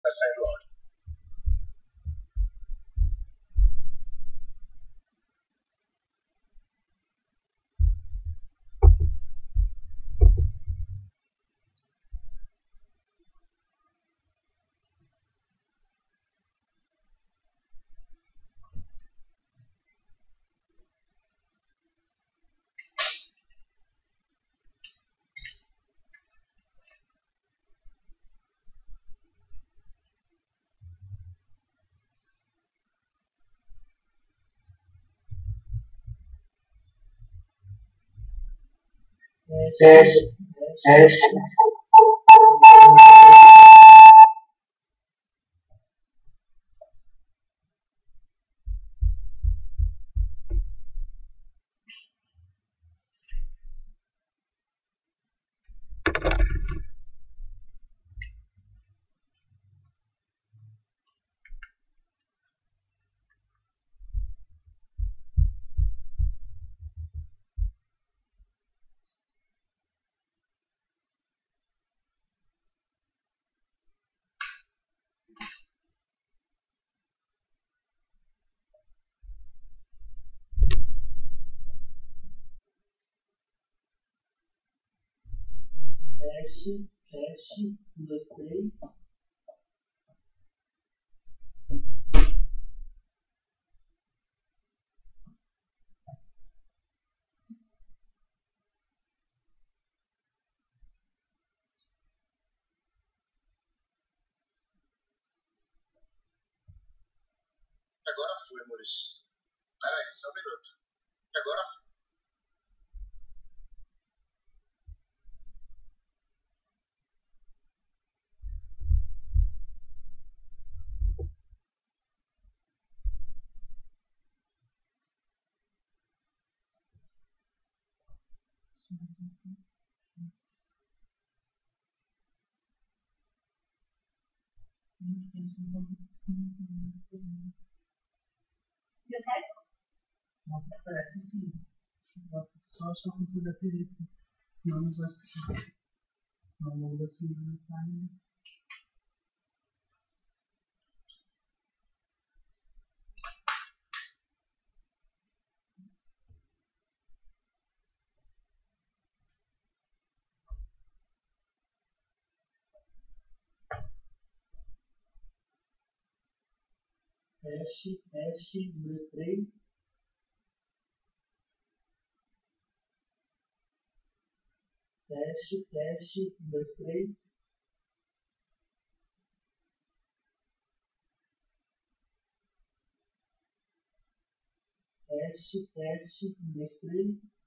Tá saindo áudio. Teste, 1, 2, 3. Agora foi, Maurício. Peraí, só um minuto. Agora foi. Deu certo? Não, parece sim. Só estou com tudo a perito. Senão não vai assistir. Senão não vai assistir na página. Teste, 1, 2, 3. Teste, 1, 2, 3. Teste, 1, 2, 3.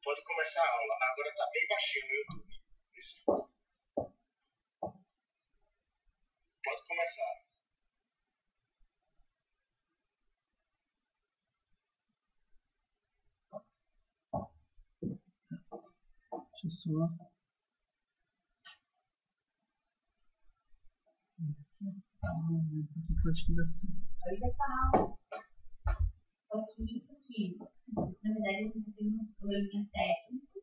Pode começar a aula. Agora tá bem baixinho no YouTube. Isso. Pode começar. Deixa eu só. Aqui pode que dá certo. Oi, pessoal. Estou aqui porque, na verdade, a gente tem uns probleminhas técnicos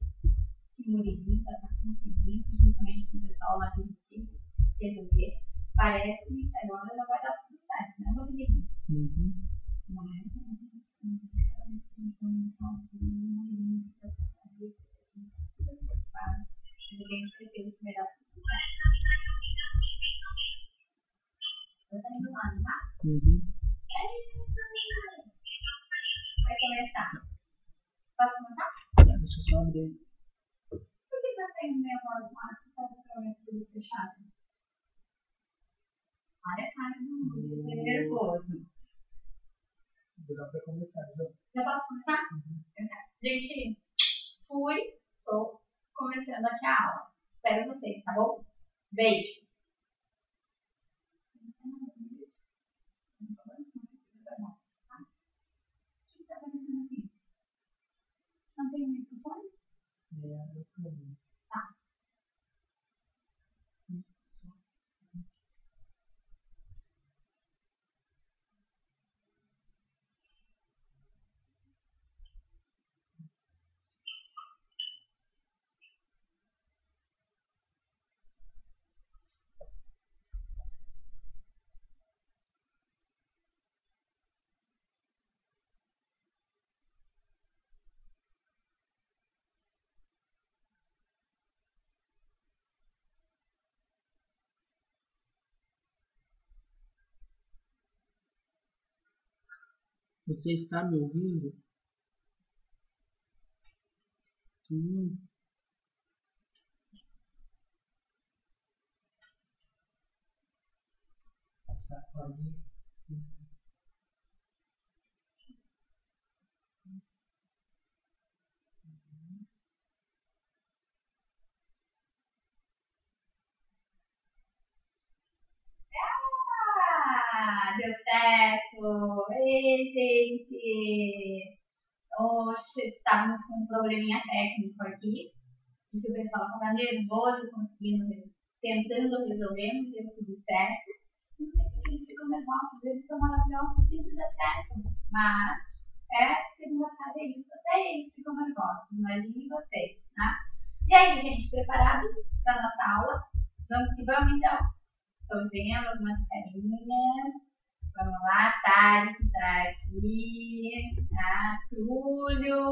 que o Murilo já está conseguindo, juntamente com o pessoal lá de Recife, resolver. Parece-me que agora já vai dar tudo certo, né, Rodrigo? Mas, cada vez que eu falo com o Murilo, eu estou super preocupada. Eu tenho certeza que vai dar tudo certo. Tá saindo lá, não tá? Vai começar. Posso começar? Deixa eu só abrir. Por que tá saindo minha voz lá se tá tudo fechado? Olha a cara do mundo, tô nervoso. Dá pra começar, já. Já posso começar? Gente, tô começando aqui a aula. Espero vocês, tá bom? Beijo. Não tem microfone? É o problema. Tá. Você está me ouvindo? Tá, pode. Deu certo! Ei, gente! Oxe, estávamos com um probleminha técnico aqui, e que o pessoal estava nervoso, tentando resolver, mas deu tudo certo. Não sei por que eles ficam nervosos, eles são maravilhosos, sempre dá certo. Mas segunda fase é isso, até eles ficam nervosos, imagine vocês, tá? E aí, gente, preparados para a nossa aula? Vamos que vamos, então? Estou vendo algumas carinhas. Vamos lá, Tari, que está aqui. Túlio,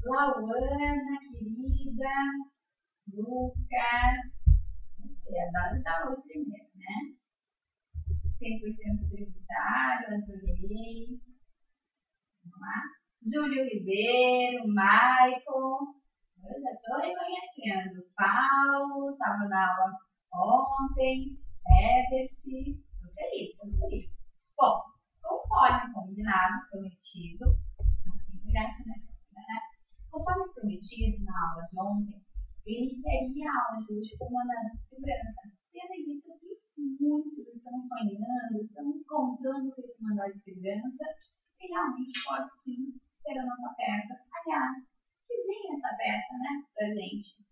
Lauana, querida. Lucas. A Dali está hoje primeiro, né? 100% tributário, adorei. Vamos lá. Júlio Ribeiro, Michael. Eu já estou reconhecendo. Paulo, estava na aula ontem. Herbert. Estou feliz. Bom, conforme combinado, prometido, conforme prometido na aula de ontem, eu iniciaria a aula de hoje com mandado de segurança. Tendo em vista que muitos estão sonhando, estão contando com esse mandado de segurança, e realmente pode sim ser a nossa peça. Aliás, que vem essa peça, né, pra gente?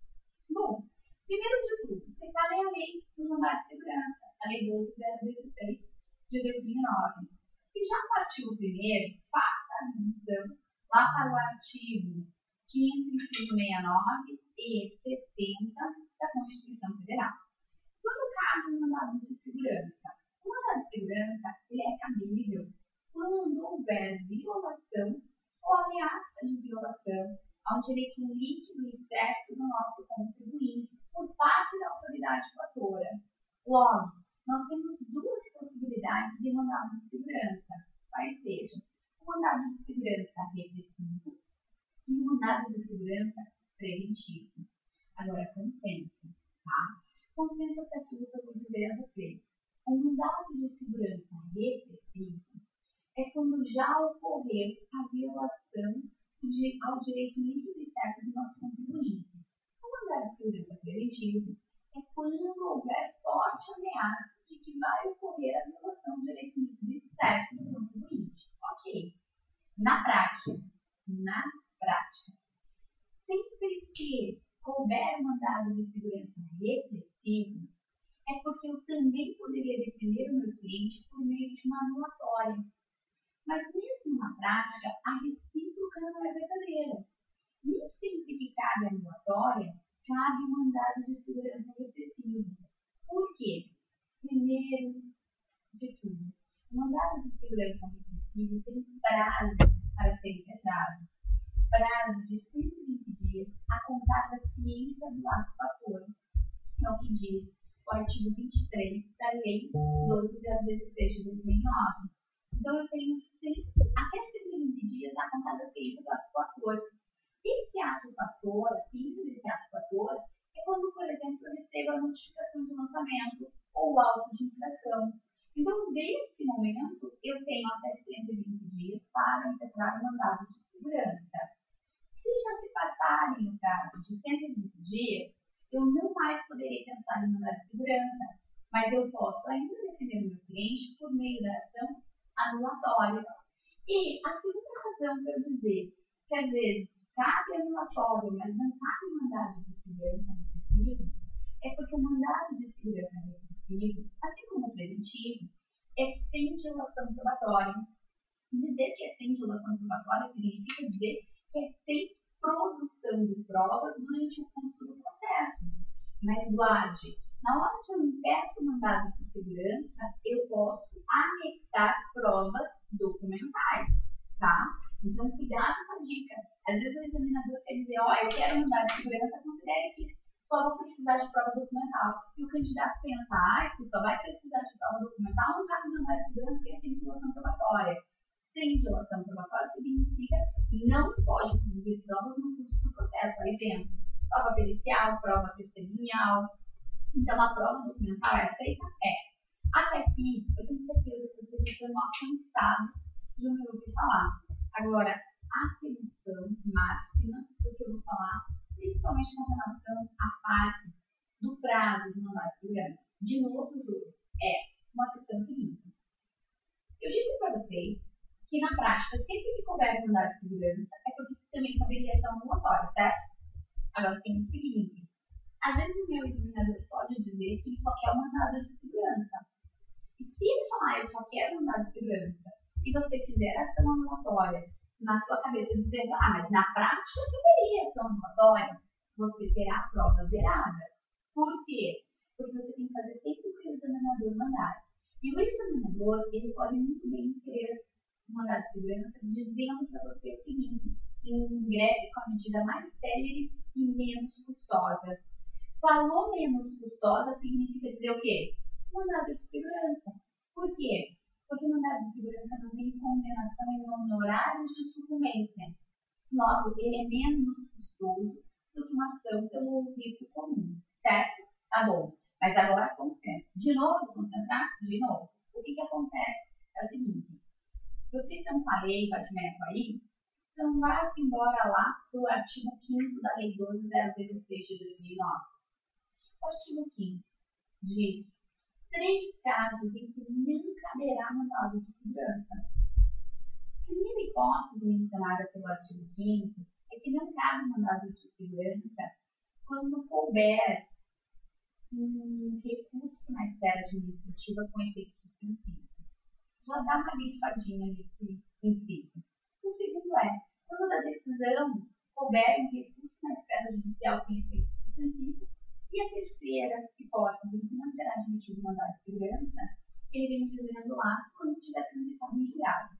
Bom, primeiro de tudo, separei a lei do mandado de segurança, a lei 12.016 de 2009. E já no artigo 1º, faça a menção lá para o artigo 5º, inciso 69 e 70 da Constituição Federal. Quando cabe um mandado de segurança? O mandado de segurança ele é cabível quando houver violação ou ameaça de violação ao direito líquido e certo do nosso contribuinte por parte da autoridade coatora. Logo, nós temos duas possibilidades de mandado de segurança, quais sejam o mandado de segurança repressivo e o mandado de segurança preventivo. Agora, concentre, tá? Concentre para aquilo que eu vou dizer a vocês. O mandado de segurança repressivo é quando já ocorreu a violação ao direito líquido e certo do nosso contribuinte. O mandado de segurança preventivo é quando houver forte ameaça de que vai ocorrer a violação do direito líquido e certo do contribuinte. Ok. Na prática, sempre que houver mandado de segurança repressivo, é porque eu também poderia defender o meu cliente por meio de uma anulatória. Mas mesmo na prática, a recíproca não é verdadeira. Nem sempre que cabe a anulatória, cabe o mandado de segurança repressivo. Por quê? Primeiro de tudo, o mandado de segurança repressivo tem prazo para ser impetrado. Prazo de 120 dias a contar da ciência do ato fator. É o que diz o artigo 23 da Lei 12.016 de 2009. Então, eu tenho até 120 dias a contar da ciência do ato fator. Esse ato fator, a ciência desse ato fator, é quando, por exemplo, eu recebo a notificação de lançamento ou auto de infração. Então, desse momento, eu tenho até 120 dias para impetrar o mandado de segurança. Se já se passarem o prazo de 120 dias, eu não mais poderei pensar em mandado de segurança, mas eu posso ainda defender o meu cliente por meio da ação anulatória. E a segunda razão para eu dizer que, às vezes, cabe anulatório, mas não cabe mandado de segurança repressivo, é porque o mandado de segurança repressivo, assim como o preventivo, é sem dilação probatória. Dizer que é sem dilação probatória significa dizer que é sem produção de provas durante o curso do processo. Mas, guarde, na hora que eu impeto o mandado de segurança, eu posso anexar provas documentais, tá? Então, cuidado com a dica. Às vezes o examinador quer dizer, ó, eu quero mandado de segurança, considere que só vou precisar de prova documental. E o candidato pensa, se só vai precisar de prova documental, não cabe mandado de segurança, que é sem dilação probatória. Sem dilação probatória significa que não pode produzir provas no curso do processo. Por exemplo, prova pericial, prova testemunhal. Então, a prova documental é aceita? É. Até aqui, eu tenho certeza que vocês já estão alcançados de me ouvir falar. Agora, atenção máxima, porque eu vou falar principalmente com relação à parte do prazo do mandado de segurança. De novo, é uma questão seguinte. Eu disse para vocês que, na prática, sempre que couber mandado de segurança, é porque também caberia ação anulatória, certo? Agora, tem o seguinte. Às vezes, o meu examinador pode dizer que ele só quer o mandado de segurança. E se ele falar, eu só quero o mandado de segurança, e você fizer ação anulatória na tua cabeça dizendo, mas na prática caberia ação anulatória, você terá a prova zerada. Por quê? Porque você tem que fazer sempre o que o examinador mandar. E o examinador, ele pode muito bem querer o mandado de segurança dizendo para você o seguinte, ingresse com a medida mais célere e menos custosa. Falou menos custosa significa dizer o quê? Mandado de segurança. Por quê? Porque o mandado de segurança não tem condenação em honorários de sucumbência. Logo, ele é menos custoso do que uma ação pelo rito comum, certo? Tá bom. Mas agora, concentra. De novo, concentrar? De novo. O que acontece? É o seguinte. Vocês estão com a lei, Vadimento aí? Então, vá-se embora lá para o artigo 5º da Lei 12.016 de 2009. O artigo 5º diz 3 casos em que não caberá mandado de segurança. A primeira hipótese mencionada pelo artigo 5º é que não cabe mandado de segurança quando couber um recurso na esfera administrativa com efeito suspensivo. Já dá uma grifadinha nesse inciso. O segundo é, quando da decisão couber um recurso na esfera judicial com efeito suspensivo. E a terceira hipótese, em que não será admitido mandado de segurança, ele vem dizendo lá quando tiver transitado em julgado.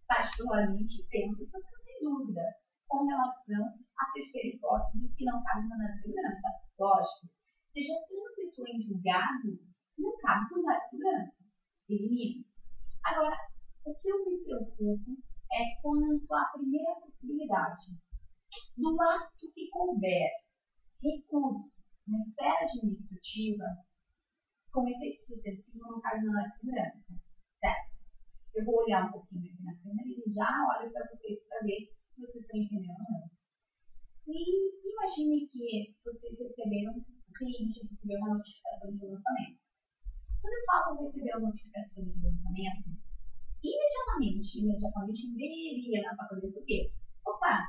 Particularmente, penso que você não tem dúvida com relação à terceira hipótese, que não cabe mandado de segurança. Lógico, se já transitou em julgado, não cabe mandado de segurança. Elimina. Agora, o que eu me preocupo é quanto à primeira possibilidade. No ato que couber recurso na esfera administrativa, com efeito suspensivo, não cabe mandado de segurança. Certo? Eu vou olhar um pouquinho aqui na câmera e já olho para vocês para ver se vocês estão entendendo ou não. E imagine que vocês receberam, o cliente recebeu uma notificação de lançamento. Quando eu falo receber a notificação de lançamento, imediatamente veria na tua cabeça o quê? Opa,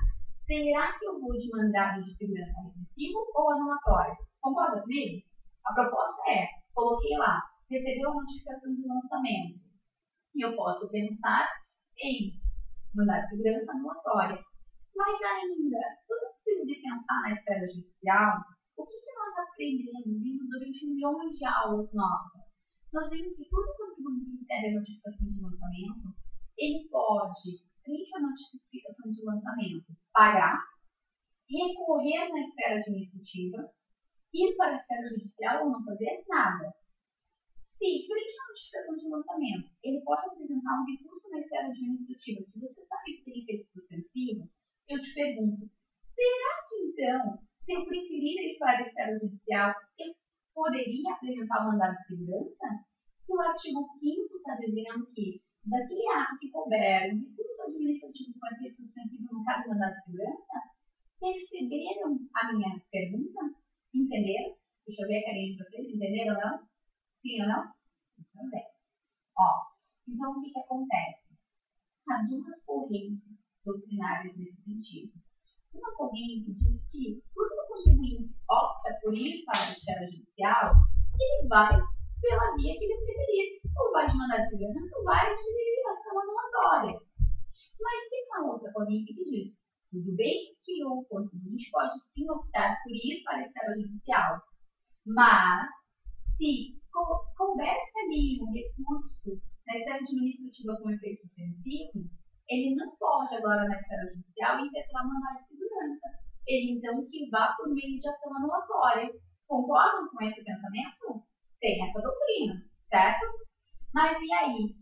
será que eu vou de mandado de segurança repressivo ou anulatório? Concorda comigo? A proposta é, coloquei lá, recebeu a notificação de lançamento. E eu posso pensar em mandado de segurança anulatória. Mas ainda, antes de pensar na esfera judicial, o que nós aprendemos, vimos durante milhões de aulas nossas? Nós vimos que quando o contribuinte recebe a notificação de lançamento, ele pode, frente à notificação de lançamento, pagar, recorrer na esfera administrativa, ir para a esfera judicial ou não fazer nada. Se, frente à notificação de lançamento, ele pode apresentar um recurso na esfera administrativa que você sabe que tem efeito suspensivo, eu te pergunto, será que então, se eu preferir ir para a esfera judicial, eu poderia apresentar o mandado de segurança? Se o artigo 5º está dizendo que daquele ato que couber um recurso administrativo com efeito suspensivo não cabe mandado de segurança, perceberam a minha pergunta? Entenderam? Deixa eu ver a carinha de vocês, entenderam ou não? Sim ou não? Então, bem. Então, o que acontece? Há duas correntes doutrinárias nesse sentido. Uma corrente diz que, quando o contribuinte opta por ir para a esfera judicial, ele vai pela via que ele preferir. Ou vai de mandado de segurança, ou vai de ação anulatória. Mas tem uma outra corrente que diz, tudo bem que o contribuinte pode sim optar por ir para a esfera judicial, mas se coubesse ali um recurso na esfera administrativa com efeito suspensivo, ele não pode agora na esfera judicial impetrar mandado de segurança. Ele então que vá por meio de ação anulatória. Concordam com esse pensamento? Tem essa doutrina, certo? Mas e aí?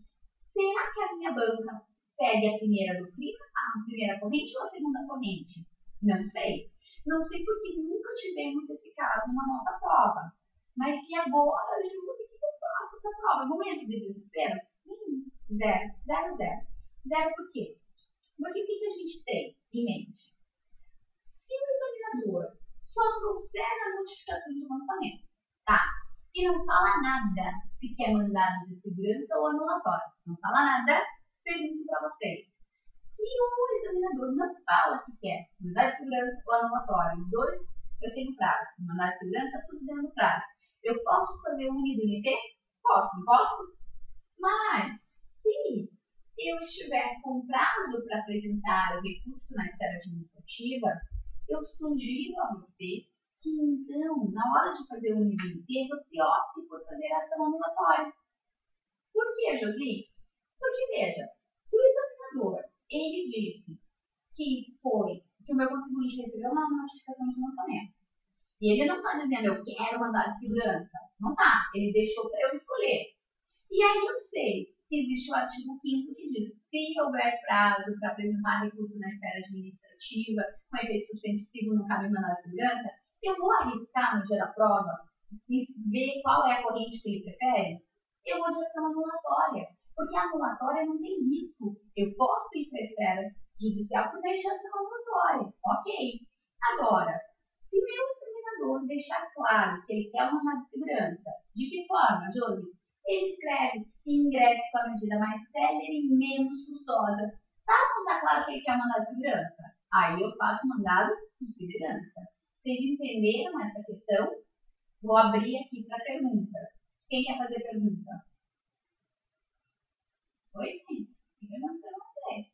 Será que a minha banca segue a primeira doutrina, a primeira corrente ou a segunda corrente? Não sei. Não sei porque nunca tivemos esse caso na nossa prova. Mas se agora eu digo, o que eu faço para a prova? Momento de desespero? Zero. Zero por quê? Porque o que a gente tem em mente? Se o examinador só trouxer a notificação de lançamento, tá? E não fala nada se quer mandado de segurança ou anulatório. Não fala nada, pergunto para vocês. Se o examinador não fala que quer mandado de segurança ou anulatório, os dois eu tenho prazo. Mandado de segurança, tudo dentro do prazo. Eu posso fazer um unido-unité? Posso, não posso? Mas, se eu estiver com prazo para apresentar o recurso na esfera administrativa, eu sugiro a você que, então, na hora de fazer o unido-unité, você opte por fazer a ação anulatória. Por quê, Josi? Porque, veja, se o examinador, ele disse que o meu contribuinte recebeu uma notificação de lançamento, e ele não está dizendo, eu quero mandar de segurança. Não está. Ele deixou para eu escolher. E aí eu sei que existe o artigo 5º que diz, se houver prazo para apresentar recurso na esfera administrativa, com efeito suspensivo não cabe mandar de segurança, eu vou arriscar no dia da prova e ver qual é a corrente que ele prefere. Eu vou de ação anulatória. Porque a anulatória não tem risco. Eu posso ir para a esfera judicial por meio de ação anulatória. Ok. Agora, se meu examinador deixar claro que ele quer um mandado de segurança, de que forma, Josi? Ele escreve e ingresse com a medida mais célere e menos custosa. Tá ou não tá claro que ele quer um mandado de segurança? Aí eu faço mandado de segurança. Vocês entenderam essa questão? Vou abrir aqui para perguntas. Quem quer fazer pergunta? Oi, gente. Eu não perguntei.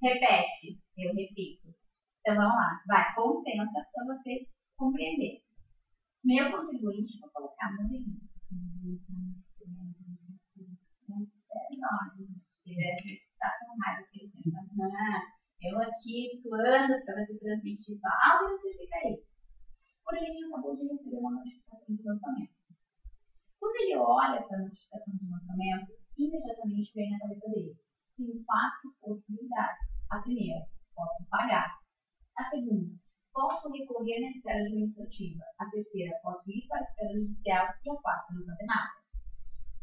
Repete. Eu repito. Então, vamos lá. Vai, concentra para você compreender. Meu contribuinte, vou colocar no livro. Tá com raiva que ele pensa. Eu aqui suando para você transmitir sua aula e você fica aí. Porém, ele acabou de receber uma notificação de lançamento. Quando ele olha para a notificação de lançamento, imediatamente vem na cabeça dele. Tem 4 possibilidades. A primeira, posso pagar. A segunda, posso recorrer na esfera administrativa. A terceira, posso ir para a esfera judicial. E a quarta, não fazer nada.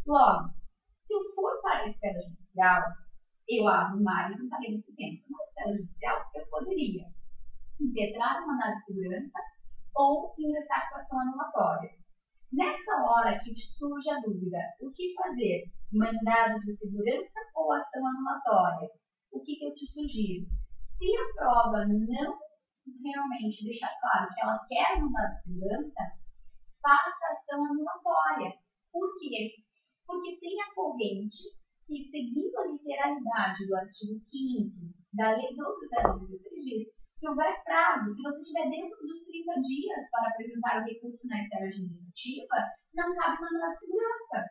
Logo, se eu for para a esfera judicial, eu abro mais um parênteses de tempo. Na esfera judicial, eu poderia impetrar o mandado de segurança ou ingressar com ação anulatória. Nessa hora que surge a dúvida, o que fazer? Mandado de segurança ou ação anulatória? O que eu te sugiro? Se a prova não realmente deixar claro que ela quer mandado de segurança, faça ação anulatória. Por quê? Porque tem a corrente que, seguindo a literalidade do artigo 5º da Lei 12.016, diz, se houver prazo, se você estiver dentro dos 30 dias para apresentar o recurso na esfera administrativa, não cabe mandado de segurança.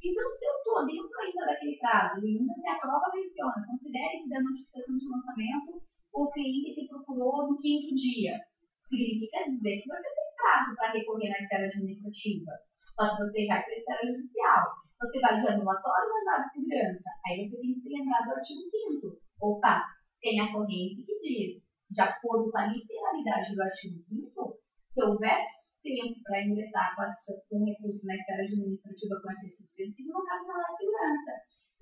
Então, se eu estou dentro ainda daquele prazo, e ainda se a prova menciona, considere que da notificação de lançamento, o cliente te procurou no 5º dia. Significa dizer que você tem prazo para recorrer na esfera administrativa. Só que você vai para a esfera judicial. Você vai de anulatório ou mandado de segurança. Aí você tem que se lembrar do artigo 5º. Opa, tem a corrente que diz, de acordo com a literalidade do artigo 5º, se houver tempo para ingressar com recurso na esfera administrativa com efeito suspensivo, não cabe mandado de segurança.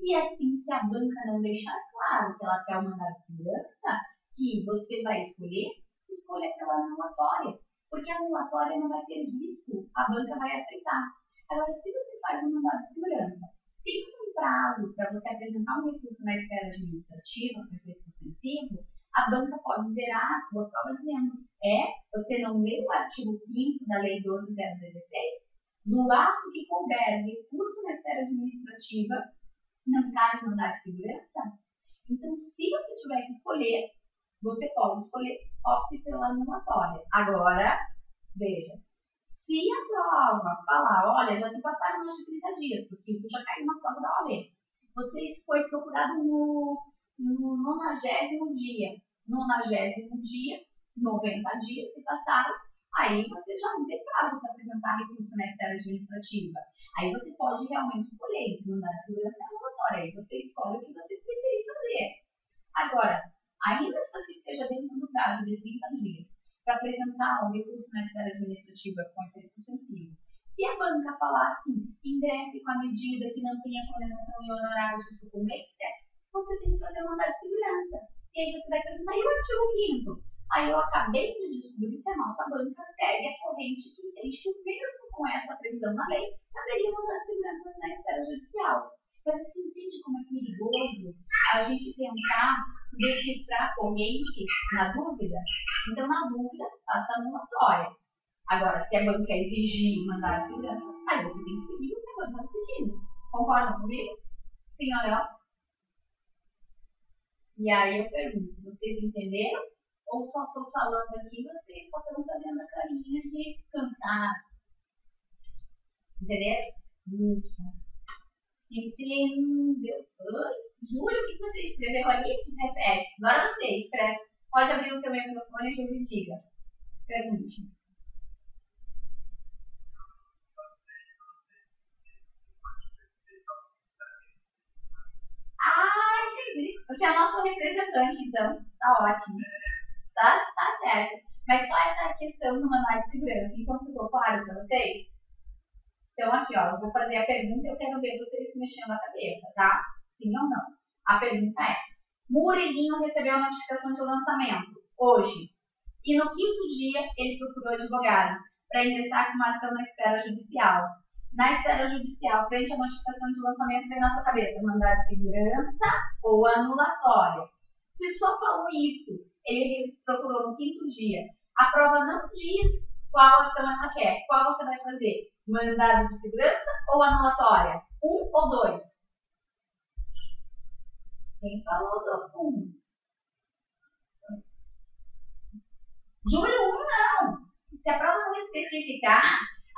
E assim, se a banca não deixar claro que ela quer o mandado de segurança, que você vai escolha pela anulatória, porque a anulatória não vai ter risco, a banca vai aceitar. Agora, se você faz um mandado de segurança, tem um prazo para você apresentar um recurso na esfera administrativa com efeito suspensivo, a banca pode zerar a tua prova dizendo: você não leu o artigo 5º da Lei 12.016? Do ato que couber recurso na esfera administrativa, não cabe mandado de segurança? Então, se você tiver que escolher, você pode escolher, opte pela anulatória. Agora, veja, se a prova falar, olha, já se passaram mais de 30 dias, porque isso já caiu na prova da OAB, você foi procurado no 90º dia. 90º dia, 90 dias se passaram, aí você já não tem prazo para apresentar recurso na esfera administrativa. Aí você pode realmente escolher entre mandado de segurança e anulatória. Aí você escolhe o que você preferir fazer. Agora, ainda que você esteja dentro do prazo de 30 dias para apresentar um recurso na esfera administrativa com efeito suspensivo, se a banca falar assim, ingresse com a medida que não tenha condenação em honorários de sucumbência, você tem que fazer o mandado de segurança. E aí você vai perguntar, e o artigo 5º? Aí eu acabei de descobrir que a nossa banca segue a corrente que entende que mesmo com essa previsão na lei, caberia mandado de segurança na esfera judicial. Mas você entende como é perigoso a gente tentar decifrar a corrente na dúvida? Então, na dúvida, faça anulatória. Agora, se a banca exigir mandado de segurança, aí você tem que seguir o que a banca está pedindo. Concordam comigo? Sim ou não? E aí eu pergunto, vocês entenderam? Ou só estou falando aqui e vocês só estão fazendo a carinha de cansados? Entenderam? Isso. Entendeu? Júlio, o que você escreveu ali? Repete. Agora você escreve. Pode abrir o seu microfone que eu lhe diga. Pergunte. Ah, entendi. Você é o nosso representante, então. Tá ótimo. Tá certo. Mas só essa questão do manual de segurança. Então, ficou claro para vocês? Então, aqui, ó, eu vou fazer a pergunta e eu quero ver vocês mexendo a cabeça, tá? Sim ou não? A pergunta é: Murilinho recebeu a notificação de lançamento hoje. E no 5º dia, ele procurou advogado para ingressar com uma ação na esfera judicial. Na esfera judicial, frente à notificação de lançamento, vem na sua cabeça mandado de segurança ou anulatória. Se só falou isso, ele procurou no 5º dia, a prova não diz qual ação ela quer. Qual você vai fazer? Mandado de segurança ou anulatória? 1 ou 2? Quem falou do 1? Júlio, 1 não. Se a prova não especificar,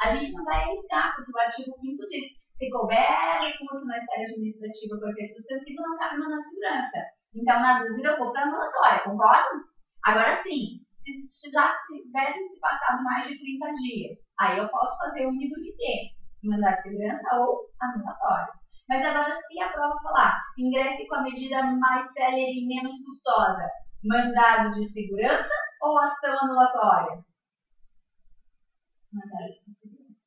a gente não vai arriscar, porque o artigo 5º diz: se couber recurso na esfera administrativa com efeito suspensivo, não cabe mandado de segurança. Então, na dúvida, eu vou para anulatória, concordam? Agora sim, se já devem se passado mais de 30 dias, aí eu posso fazer o IDUT, mandado de segurança ou anulatório. Mas agora, se a prova falar, ingresse com a medida mais célere e menos custosa, mandado de segurança ou ação anulatória? Mandado de segurança.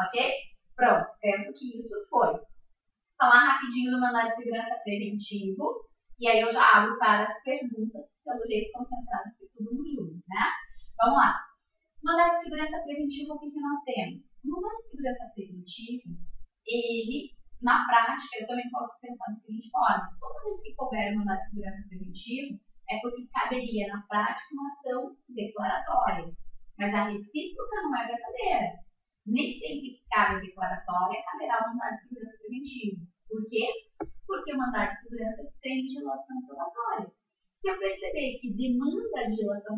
Ok? Pronto, penso que isso foi. Falar rapidinho do mandado de segurança preventivo, e aí eu já abro para as perguntas, pelo jeito concentrado se tudo no Júlio, né? Vamos lá. Mandado de segurança preventivo, o que nós temos? O mandado de segurança preventivo, ele, na prática, eu também posso pensar da seguinte forma: toda vez que couber mandado de segurança preventivo, é porque caberia na prática uma ação declaratória. Mas a recíproca não é verdadeira. Nem sempre que cabe a declaratória, caberá o mandado de segurança preventivo. Por quê? Porque o mandado de segurança é sem dilação probatória. Se eu perceber que demanda a dilação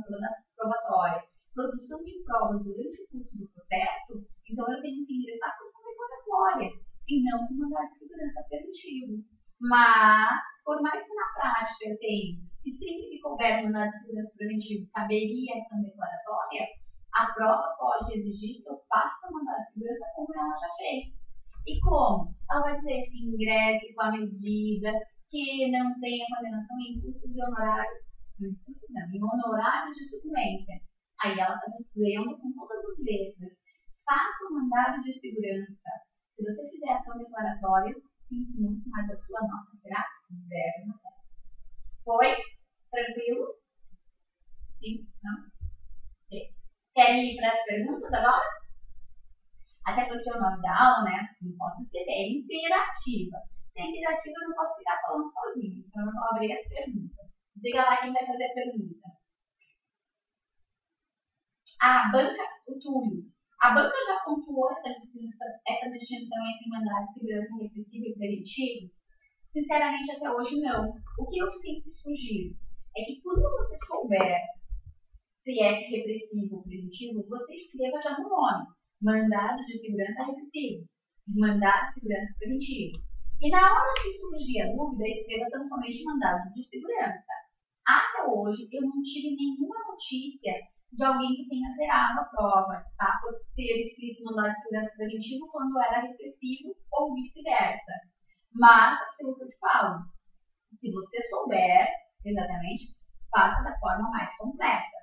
probatória, produção de provas durante o curso do processo, então eu tenho que ingressar com ação declaratória e não com mandado de segurança preventivo. Mas, por mais que na prática eu tenha que sempre que couber mandado de segurança preventivo caberia ação declaratória, a prova pode exigir que eu faça o mandado de segurança como ela já fez. E como? Ela vai dizer que ingresse com a medida que não tenha condenação em custos e honorários, em honorários de sucumbência. Aí ela está dizendo com todas as letras: faça o mandado de segurança. Se você fizer ação declaratória, sinto muito, mas a sua nota será 0 no teste. Foi? Tranquilo? Sim? Não? Ok. Querem ir para as perguntas agora? Até porque o nome da aula, né, não posso escrever, é interativa. Se é interativa, eu não posso ficar falando sozinho. Então, eu vou abrir as perguntas. Diga lá quem vai fazer a pergunta. A banca, o Túlio. A banca já pontuou essa distinção entre mandado de segurança repressivo e preventivo? Sinceramente, até hoje não. O que eu sempre sugiro é que quando você souber se é repressivo ou preventivo, você escreva já no nome. Mandado de segurança repressivo. Mandado de segurança preventivo. E na hora que surgir a dúvida, escreva tão somente mandado de segurança. Até hoje, eu não tive nenhuma notícia de alguém que tenha zerado a prova, tá? Por ter escrito mandado de segurança preventivo quando era repressivo ou vice-versa. Mas, aquilo que eu te falo, se você souber exatamente, faça da forma mais completa.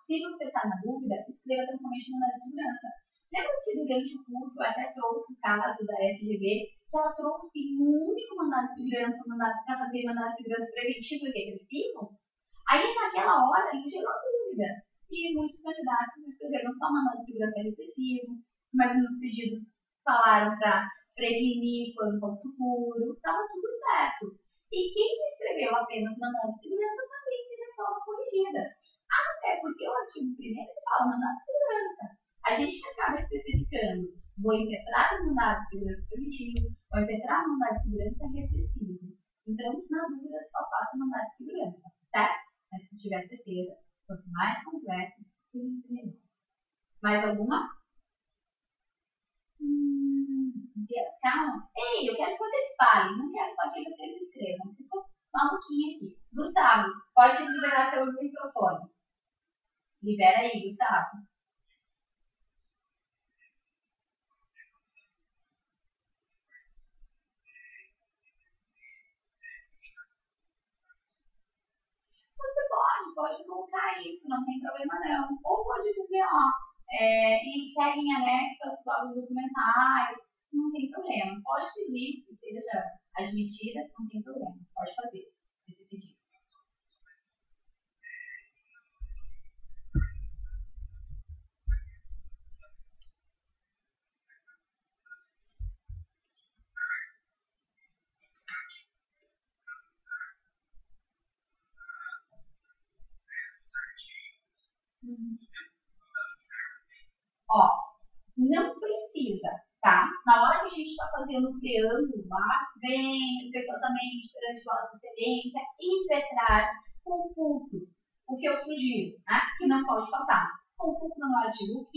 Se você está na dúvida, escreva tão somente mandado de segurança. Lembra que durante o curso eu até trouxe o caso da FGV, que ela trouxe um único mandado de segurança para fazer mandado de segurança preventivo e regressivo? Aí, naquela hora, ele gerou dúvida. E muitos candidatos escreveram só mandado de segurança repressivo, mas nos pedidos falaram para prevenir quando for futuro, estava tudo certo. E quem escreveu apenas mandado de segurança também teve a prova corrigida. Até porque o artigo 1º fala mandado de segurança. A gente acaba especificando, vou impetrar o mandado de segurança preventivo, vou impetrar o mandado de segurança repressivo. Então, na dúvida, só faça mandado de segurança, certo? Mas se tiver certeza, quanto mais completo, sempre melhor. Mais alguma? Calma. Ei, eu quero que vocês falem, não quero só que vocês escrevam. Ficou maluquinho aqui. Gustavo, pode liberar seu microfone. Libera aí, Gustavo. Você pode colocar isso, não tem problema não. Ou pode dizer, segue em anexo as provas documentais, não tem problema. Pode pedir que seja admitida, não tem problema. Pode fazer esse pedido. Não precisa, tá? Na hora que a gente está fazendo o preâmbulo lá, vem respeitosamente perante Vossa Excelência impetrar com fulcro, o que eu sugiro, né? Que não pode faltar. Com fulcro no artigo 5º,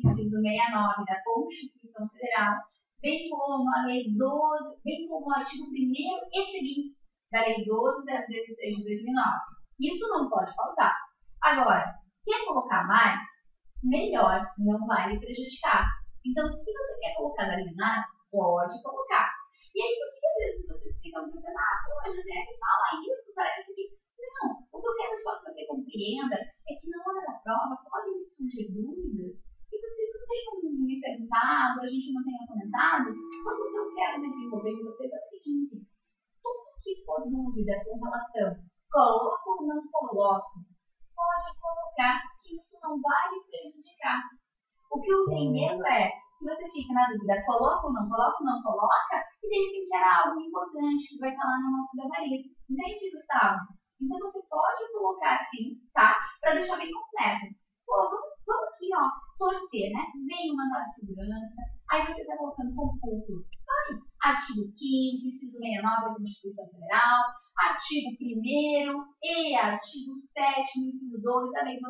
inciso 69 da Constituição Federal, bem como a Lei 12, bem como o artigo 1º e seguintes da Lei 12.016 de 2009. Isso não pode faltar. Agora, quer colocar mais? Melhor, não vai lhe prejudicar. Então, se você quer colocar na liminar, pode colocar. E aí, por que às vezes vocês ficam pensando, Josiane, fala isso, parece que... Não, o que eu quero só que você compreenda é que na hora da prova podem surgir dúvidas que vocês não tenham me perguntado, a gente não tenha comentado, só que o que eu quero desenvolver com vocês é o seguinte: tudo que for dúvida com relação, coloco ou não coloco, pode colocar, que isso não vai lhe prejudicar. O que eu tenho medo é que você fique na dúvida, coloca ou não coloca, e de repente era algo importante que vai estar lá no nosso gabarito. Entende, Gustavo? Então você pode colocar assim, tá? Para deixar bem completo. Vamos aqui, torcer, né? Vem o mandado de segurança, aí você está colocando com fulcro. Artigo 5º, inciso 69 da Constituição Federal, artigo 1º e artigo 7º, inciso 2 da Lei 12.016.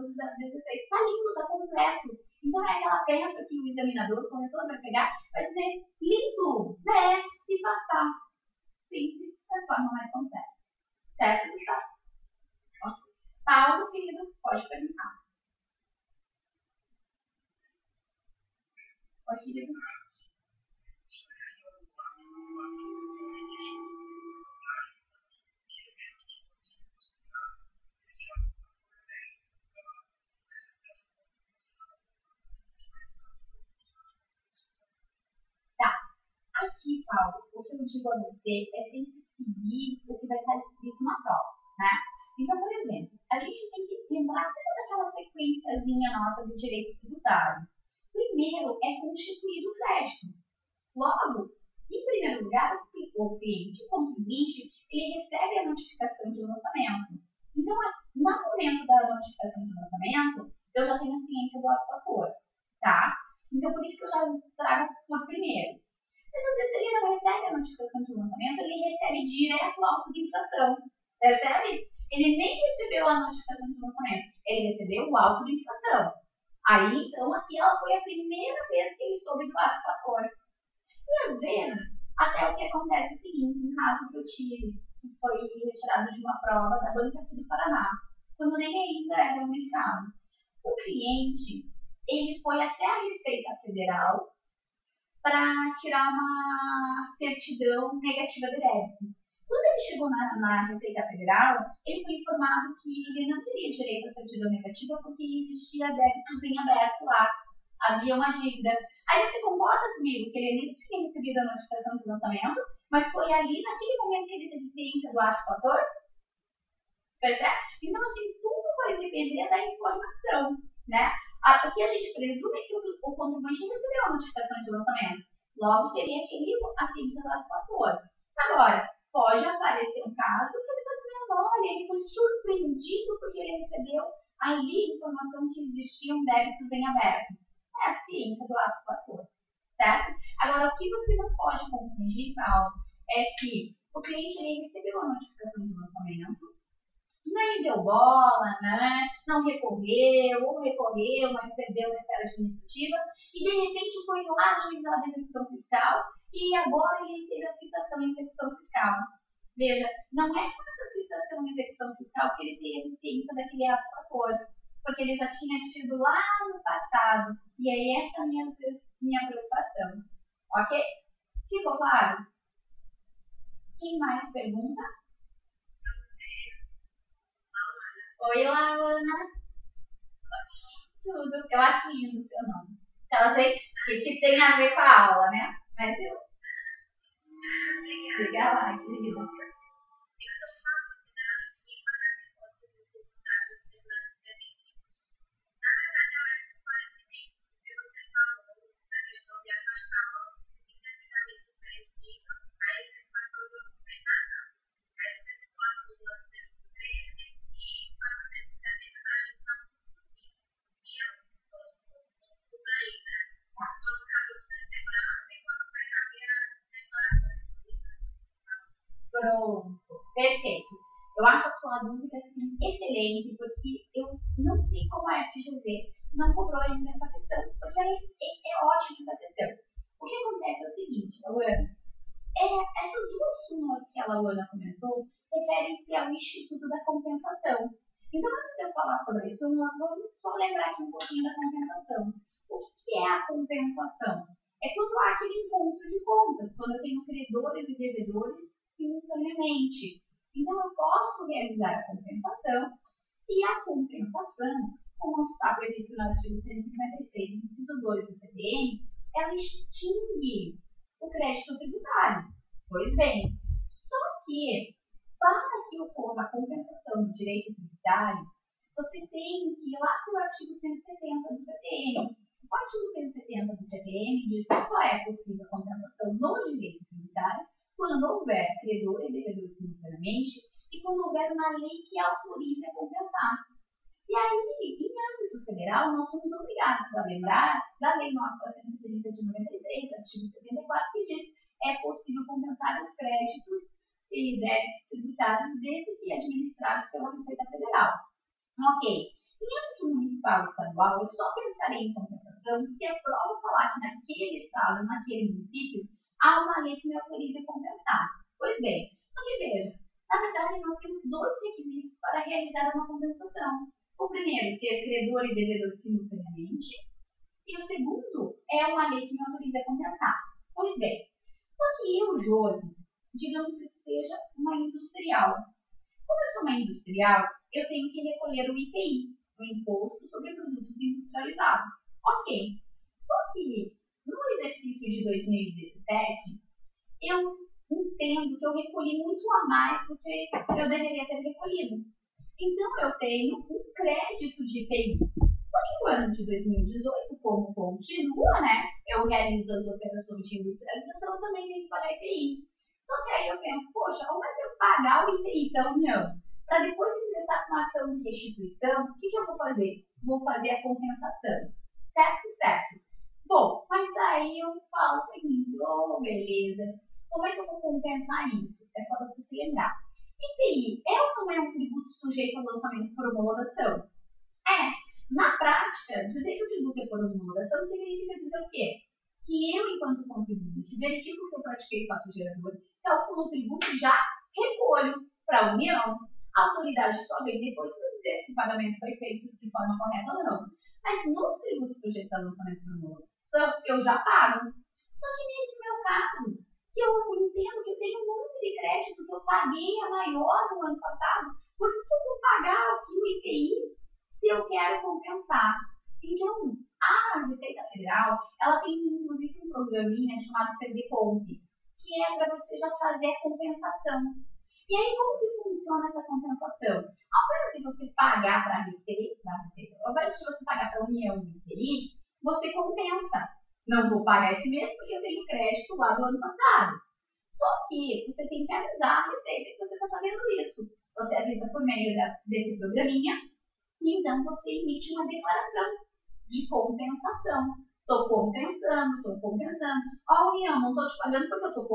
Está lindo, está completo. Então é aquela peça que o examinador, o corretor vai pegar, vai dizer, lindo, merece passar. Sempre da forma mais completa. Certo, Gustavo? Paulo, querido, pode perguntar. Oi, querido. Aqui, Paulo, o que eu digo a você é sempre seguir o que vai estar escrito na prova, né? Então, por exemplo, a gente tem que lembrar toda aquela sequenciazinha nossa do direito tributário. Primeiro é constituído o crédito. Logo, em primeiro lugar, o cliente, o contribuinte, ele recebe a notificação de lançamento. Então, no momento da notificação de lançamento, eu já tenho a ciência do ato fator, tá? Então, por isso que eu já trago por primeiro. Mas às vezes ele não recebe a notificação de lançamento, ele recebe direto o auto de infração. Percebe? Ele nem recebeu a notificação de lançamento, ele recebeu o auto de infração. Aí, então, aquela foi a primeira vez que ele soube do ato fator. E às vezes, até o que acontece é o seguinte, um caso que eu tive, que foi retirado de uma prova da banca aqui do Paraná, quando nem ainda era unificado. O cliente, ele foi até a Receita Federal para tirar uma certidão negativa de débito. Quando ele chegou na Receita Federal, ele foi informado que ele não teria direito à certidão negativa porque existia débitos em aberto lá. Havia uma dívida. Aí você concorda comigo que ele nem tinha recebido a notificação de lançamento, mas foi ali, naquele momento, que ele teve ciência do ato fator? Percebe? Então, assim, tudo vai depender da informação, né? O que a gente presume é que o contribuinte recebeu a notificação de lançamento. Logo, seria a ciência do ato fator. Agora, pode aparecer um caso que ele está dizendo, olha, ele foi surpreendido porque ele recebeu ali informação que existiam débitos em aberto. É a ciência do ato fator, certo? Agora, o que você não pode confundir, Paulo, é que o cliente ele recebeu a notificação de lançamento, nem deu bola, né? Não recorreu, ou recorreu, mas perdeu na esfera administrativa, e de repente foi lá ajuizar a execução fiscal, e agora ele teve a citação em execução fiscal. Veja, não é com essa citação em execução fiscal que ele teve ciência daquele ato fator, porque ele já tinha tido lá no passado, e aí essa é a minha preocupação. Ok? Ficou claro? Quem mais pergunta? Oi, Laana. Tudo. Eu acho lindo o seu nome. Ela sei que tem a ver com a aula, né? Mas eu. Diga lá, querida. Pronto, perfeito. Eu acho a sua dúvida assim, excelente, porque eu não sei como a FGV não cobrou ainda essa questão, porque é ótima essa questão. O que acontece é o seguinte, Luana, essas duas súmulas que a Luana comentou referem-se ao Instituto da Compensação. Então, antes de eu falar sobre as súmulas, vamos só lembrar aqui um pouquinho da compensação. O que é a compensação? É quando há aquele encontro de contas, quando eu tenho credores e devedores simultaneamente. Então, eu posso realizar a compensação, e a compensação, como está previsto no artigo 156, inciso 2 do CPM, ela extingue o crédito tributário. Pois bem, só que, para que ocorra a compensação do direito tributário, você tem que ir lá para o artigo 170 do CPM. O artigo 170 do CPM diz que só é possível a compensação no direito tributário quando houver credor e devedor simultaneamente e quando houver uma lei que autorize a compensar. E aí, em âmbito federal, nós somos obrigados a lembrar da Lei 9.430 de 96, artigo 74, que diz que é possível compensar os créditos e débitos tributários desde que administrados pela Receita Federal. Ok. Em âmbito municipal e estadual, eu só pensarei em compensação se a prova falar que naquele estado, naquele município, há uma lei que me autorize a compensar. Pois bem, só que veja, na verdade nós temos dois requisitos para realizar uma compensação. O primeiro, ter credor e devedor simultaneamente, e o segundo é uma lei que me autorize a compensar. Pois bem, só que eu, Josi, digamos que seja uma industrial. Como eu sou uma industrial, eu tenho que recolher o IPI, o Imposto sobre Produtos Industrializados. Ok. Só que, no exercício de 2017, eu entendo que eu recolhi muito a mais do que eu deveria ter recolhido. Então, eu tenho um crédito de IPI. Só que no ano de 2018, como continua, né? Eu realizo as operações de industrialização, eu também tenho que pagar IPI. Só que aí eu penso, poxa, ao invés de eu pagar o IPI para a União, para depois ingressar com a ação de restituição, o que eu vou fazer? Vou fazer a compensação. Certo? Certo. Bom, mas aí eu falo o seguinte, beleza, como é que eu vou compensar isso? É só você se lembrar. IPI é ou não é um tributo sujeito ao lançamento por homologação? Na prática, dizer que o tributo é por homologação significa dizer o quê? Que eu, enquanto contribuinte, verifico que eu pratiquei fato gerador, calculo o tributo e já recolho para a União. A autoridade só vem depois para dizer se o pagamento foi feito de forma correta ou não. Mas nos tributos sujeitos ao lançamento por homologação, eu já pago. Só que nesse meu caso, que eu entendo que eu tenho um monte de crédito que eu paguei a maior no ano passado, por que eu vou pagar aqui o IPI se eu quero compensar? Então, a Receita Federal, ela tem inclusive um programinha chamado PDComp, que é para você já fazer a compensação. E aí, como que funciona essa compensação? Ao invés de você pagar para a Receita, ao invés de você pagar para a União do IPI, você compensa. Não vou pagar esse mês porque eu tenho crédito lá do ano passado. Só que você tem que avisar a Receita que você está fazendo isso. Você avisa por meio desse programinha e então você emite uma declaração de compensação. Estou compensando. Ó, União, não estou te pagando porque eu estou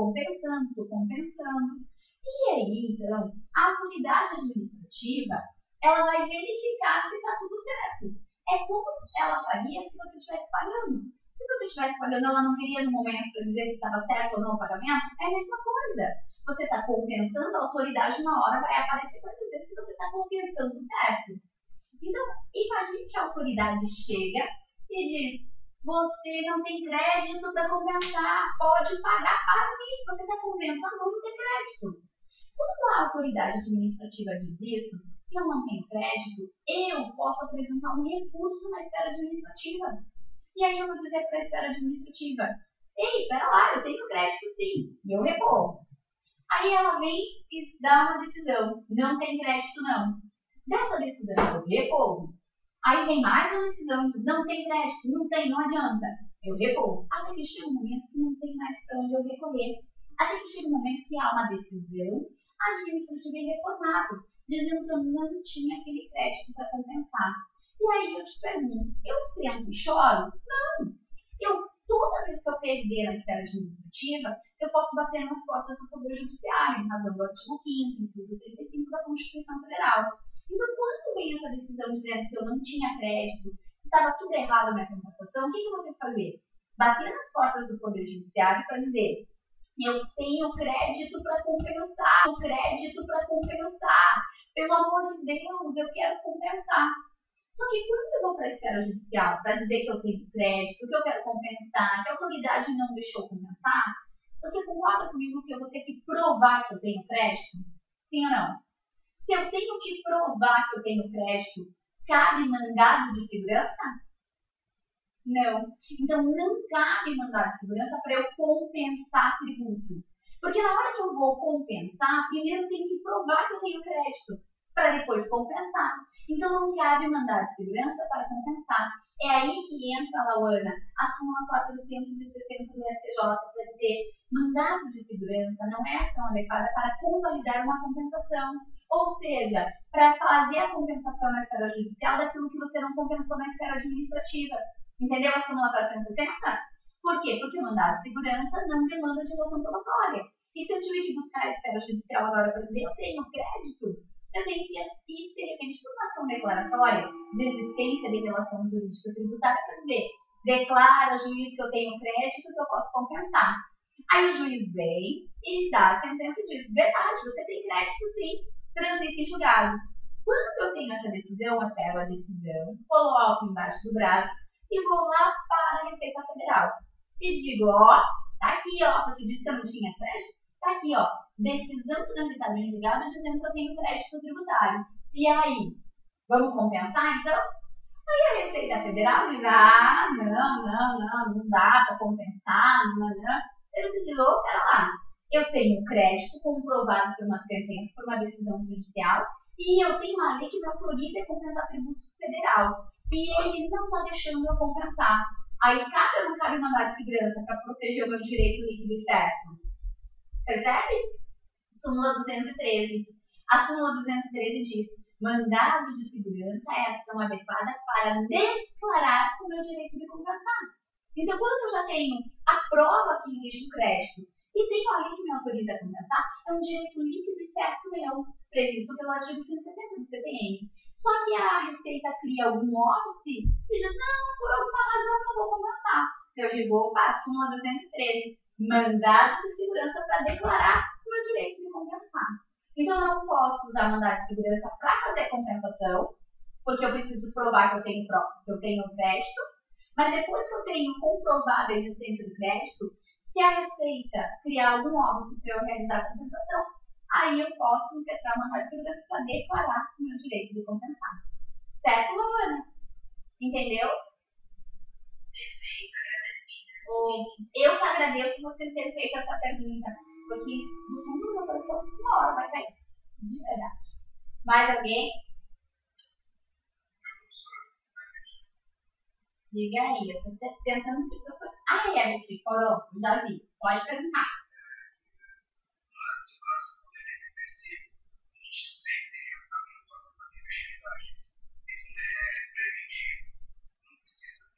compensando. E aí, então, a autoridade administrativa, ela vai verificar se está tudo certo. É como ela faria se você estivesse pagando. Se você estivesse pagando, ela não viria no momento para dizer se estava certo ou não o pagamento? É a mesma coisa. Você está compensando, a autoridade na hora vai aparecer para dizer se você está compensando certo. Então, imagine que a autoridade chega e diz, você não tem crédito para compensar, pode pagar, para isso, você está compensando, não tem crédito. Quando a autoridade administrativa diz isso, que eu não tenho crédito, eu posso apresentar um recurso na esfera administrativa. E aí eu vou dizer para a esfera administrativa, ei, pera lá, eu tenho crédito sim, e eu recorro. Aí ela vem e dá uma decisão, não tem crédito não. Dessa decisão eu recorro. Aí vem mais uma decisão, diz, não tem crédito, não adianta. Eu recorro. Até que chega um momento que não tem mais para onde eu recorrer. Até que chega um momento que há uma decisão administrativa irreformável, dizendo que eu não tinha aquele crédito para compensar. E aí eu te pergunto, eu sento e choro? Não. Toda vez que eu perder na esfera administrativa, eu posso bater nas portas do Poder Judiciário, em razão do artigo 5º, inciso 35 da Constituição Federal. Então, quando vem essa decisão dizendo que eu não tinha crédito, que estava tudo errado na minha compensação, o que eu vou ter que fazer? Bater nas portas do Poder Judiciário para dizer, eu tenho crédito para compensar, pelo amor de Deus, eu quero compensar. Só que quando eu vou para a esfera judicial para dizer que eu tenho crédito, que eu quero compensar, que a autoridade não deixou compensar, você concorda comigo que eu vou ter que provar que eu tenho crédito? Sim ou não? Se eu tenho que provar que eu tenho crédito, cabe mandado de segurança? Não. Então, não cabe mandado de segurança para eu compensar tributo. Porque na hora que eu vou compensar, primeiro eu tenho que provar que eu tenho crédito, para depois compensar. Então, não cabe mandado de segurança para compensar. É aí que entra, Lauana, a súmula 460 do STJ para dizer mandado de segurança não é ação adequada para convalidar uma compensação. Ou seja, para fazer a compensação na esfera judicial daquilo que você não compensou na esfera administrativa. Entendeu a súmula 460? Por quê? Porque o mandado de segurança não demanda dilação probatória. E se eu tiver que buscar a esfera judicial agora para dizer eu tenho crédito, eu tenho que ir, de repente, por uma ação declaratória de existência de relação jurídica tributária para dizer, declara, juiz, que eu tenho crédito, que eu posso compensar. Aí o juiz vem e dá a sentença e diz, verdade, você tem crédito sim, transita em julgado. Quando eu tenho essa decisão, eu pego a decisão, coloco embaixo do braço e vou lá para a Receita Federal. E digo, ó, tá aqui, ó, você disse que eu não tinha crédito? Tá aqui, ó, decisão transitada em julgado dizendo que eu tenho crédito tributário. E aí, vamos compensar então? Aí a Receita Federal diz, não dá para compensar, não. Aí você diz, pera lá, eu tenho crédito comprovado por uma sentença, por uma decisão judicial, e eu tenho uma lei que me autoriza a compensar tributo federal. E ele não está deixando eu compensar. Aí cabe ou não cabe mandar de segurança para proteger o meu direito líquido e certo? Percebe? Súmula 213. A súmula 213 diz: mandado de segurança é a ação adequada para declarar o meu direito de compensar. Então, quando eu já tenho a prova que existe o crédito e tenho a lei que me autoriza a compensar, é um direito líquido e certo meu, previsto pelo artigo 170 do CTN. Só que a Receita cria algum óbice e diz: não, por alguma razão não vou compensar. Eu digo: opa, súmula 213, mandado de segurança para declarar o meu direito de compensar. Então, eu não posso usar mandado de segurança para fazer compensação, porque eu preciso provar que eu tenho crédito, mas depois que eu tenho comprovado a existência do crédito, se a Receita criar algum óbice para eu realizar a compensação, aí eu posso impetrar mandado de segurança para declarar o meu direito de compensar. Certo, Luana? Entendeu? Perfeito, agradecida. Eu que agradeço você ter feito essa pergunta, porque do fundo do meu coração uma hora vai cair. De verdade. Mais alguém? Diga aí, eu estou tentando te procurar. Ah, é, te corou, já vi. Pode perguntar.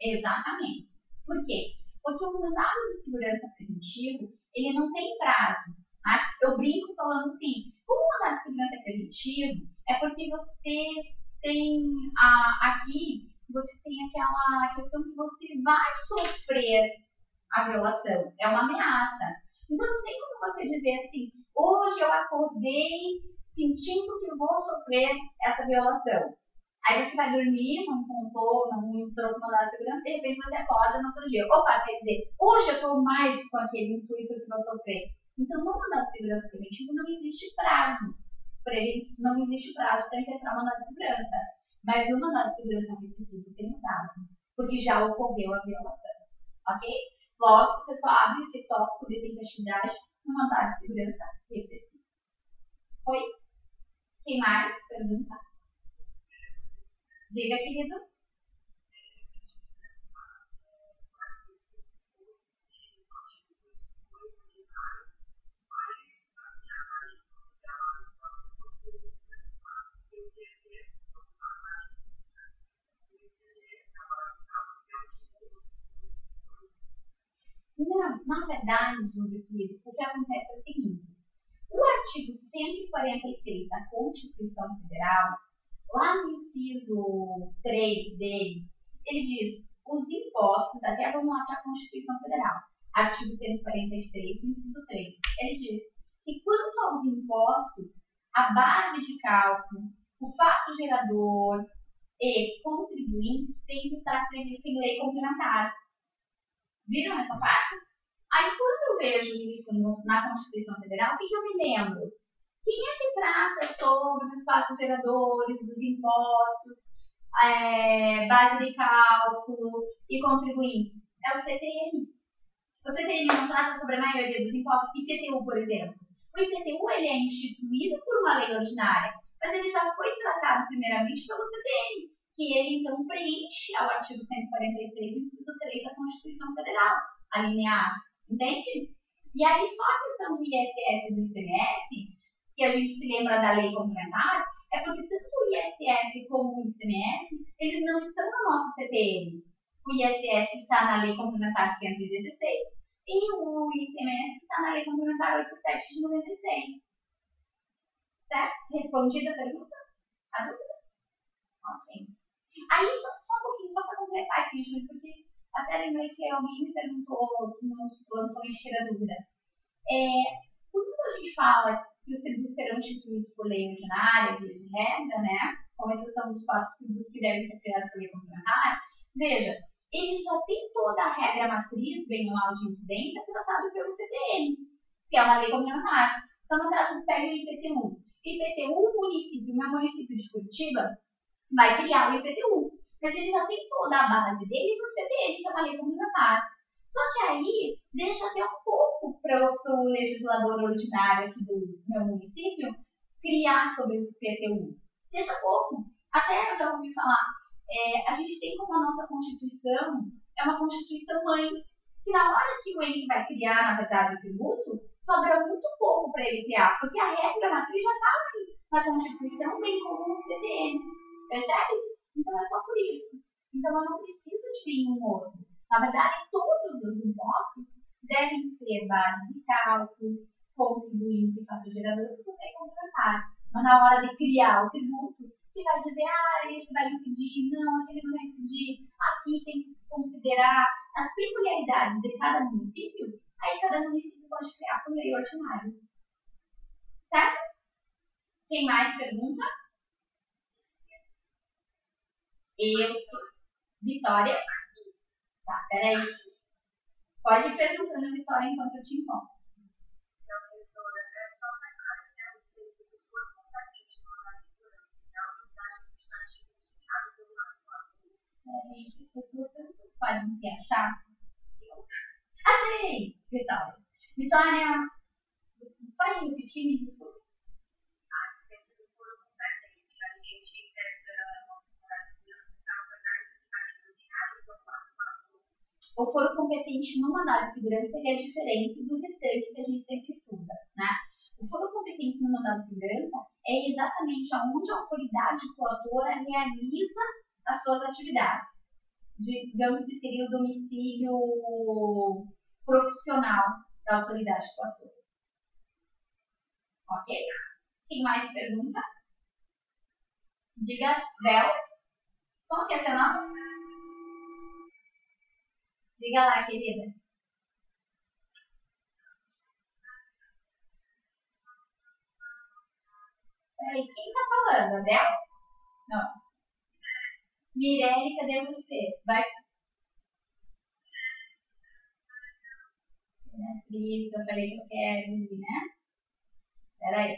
Exatamente. Por quê? Porque o mandado de segurança preventivo, ele não tem prazo. Tá? Eu brinco falando assim, como o mandado de segurança é preventivo, é porque você tem aqui, você tem aquela questão que você vai sofrer a violação. É uma ameaça. Então não tem como você dizer assim, hoje eu acordei sentindo que eu vou sofrer essa violação. Aí você vai dormir, não contou, não entrou com o mandado de segurança, de repente você acorda no outro dia. Opa, quer dizer, hoje eu estou mais com aquele intuito que vou sofrer. Então, no mandado de segurança preventivo não existe prazo. Não existe prazo para impetrar o mandado de segurança. Mas o mandado de segurança repressivo tem um prazo, porque já ocorreu a violação. Ok? Logo, você só abre esse tópico de tempestividade no mandado de segurança repressivo. Oi? Quem mais? Pergunta? Diga, querido. Não, na verdade, Júlio, querido, o que acontece é o seguinte. O artigo 146 da Constituição Federal, lá no inciso 3 dele, ele diz: os impostos, até vamos lá para a Constituição Federal, artigo 146, inciso 3, ele diz que quanto aos impostos, a base de cálculo, o fato gerador e contribuintes tem que estar previsto em lei complementar. Viram essa parte? Aí, quando eu vejo isso na Constituição Federal, o que eu me lembro? Quem é que trata sobre os fatos geradores, dos impostos, base de cálculo e contribuintes? É o CTN. O CTN não trata sobre a maioria dos impostos. IPTU, por exemplo. O IPTU ele é instituído por uma lei ordinária, mas ele já foi tratado primeiramente pelo CTN, que ele então preenche ao artigo 146, inciso 3 da Constituição Federal, a linha A. Entende? E aí só a questão do ISS e do ICMS, que a gente se lembra da lei complementar, é porque tanto o ISS como o ICMS, eles não estão no nosso CTN. O ISS está na lei complementar 116 e o ICMS está na lei complementar 87 de 96. Certo? Respondida a pergunta? A dúvida? Ok. Aí só um pouquinho, só para completar aqui, Júlio, porque até lembrei que alguém me perguntou nos plantões, tira dúvida. Quando a gente fala que os tributos serão instituídos por lei ordinária, via de regra, né, com exceção dos fatos tributos que devem ser criados por lei complementar, veja, ele já tem toda a regra matriz, bem ou mal de incidência, tratado pelo CTN, que é uma lei complementar. Então, no caso, pega o IPTU. IPTU, o município, o meu município de Curitiba, vai criar o IPTU. Mas ele já tem toda a base dele no CTN, que é uma lei complementar. Só que aí deixa até um pouco para o legislador ordinário aqui do meu município criar sobre o IPTU. Deixa pouco. Até eu já ouvi falar, a gente tem como a nossa Constituição, é uma Constituição mãe. que na hora que o ente vai criar, na verdade, o tributo, sobra muito pouco para ele criar, porque a regra matriz já está na Constituição, bem como no CTN. Percebe? Então é só por isso. Então eu não preciso de nenhum outro. Na verdade, todos os impostos devem ser base de cálculo, contribuinte e fator gerador que você contratar. Mas na hora de criar o tributo, que vai dizer, esse vai incidir, não, aquele não vai incidir, aqui tem que considerar as peculiaridades de cada município, aí cada município pode criar por lei ordinária. Certo? Quem mais pergunta? Vitória. Tá, peraí. Pode ir perguntando, Vitória, enquanto eu te encontro. Professora, é só para esclarecer a respeito do foro competente no andar de segurança e da autoridade administrativa que realizou o ato. Peraí, que eu estou tão preocupada em te achar. Achei! Vitória. Vitória, pode repetir, me desculpa. A respeito do foro competente, a gente pega o andar de segurança e da autoridade administrativa que realizou o ato. O foro competente no mandado de segurança é diferente do restante que a gente sempre estuda, né? O foro competente no mandado de segurança é exatamente onde a autoridade coatora realiza as suas atividades. Digamos que seria o domicílio profissional da autoridade coatora. Ok? Quem mais pergunta? Diga, Bel. Como que é seu nome? Diga lá, querida. Peraí, quem tá falando? A Bel? Não. Mirelle, cadê você? Vai. Beatriz, eu falei que eu quero ir, né? Peraí.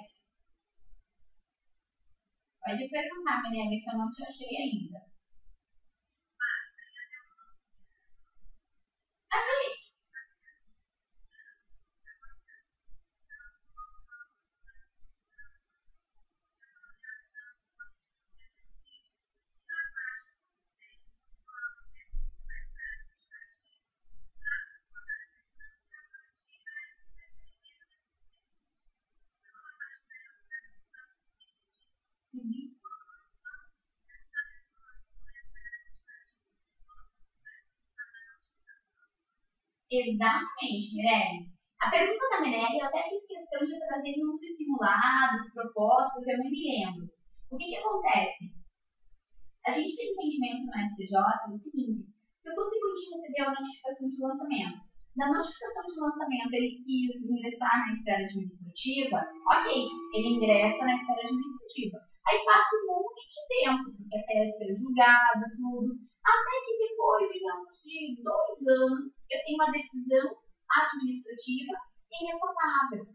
Pode perguntar, Mirelle, que eu não te achei ainda. Achei. Exatamente, Mirelle. A pergunta da Mirelle, eu até fiz questão de trazer números simulados, propostas, eu nem me lembro. O que acontece? A gente tem entendimento no STJ do seguinte: se o contribuinte recebeu a notificação de lançamento, na notificação de lançamento ele quis ingressar na esfera administrativa, ok, ele ingressa na esfera administrativa. Aí passa um monte de tempo, porque até ser julgado, tudo, até que depois, digamos, de 2 anos, eu tenho uma decisão administrativa irrevogável.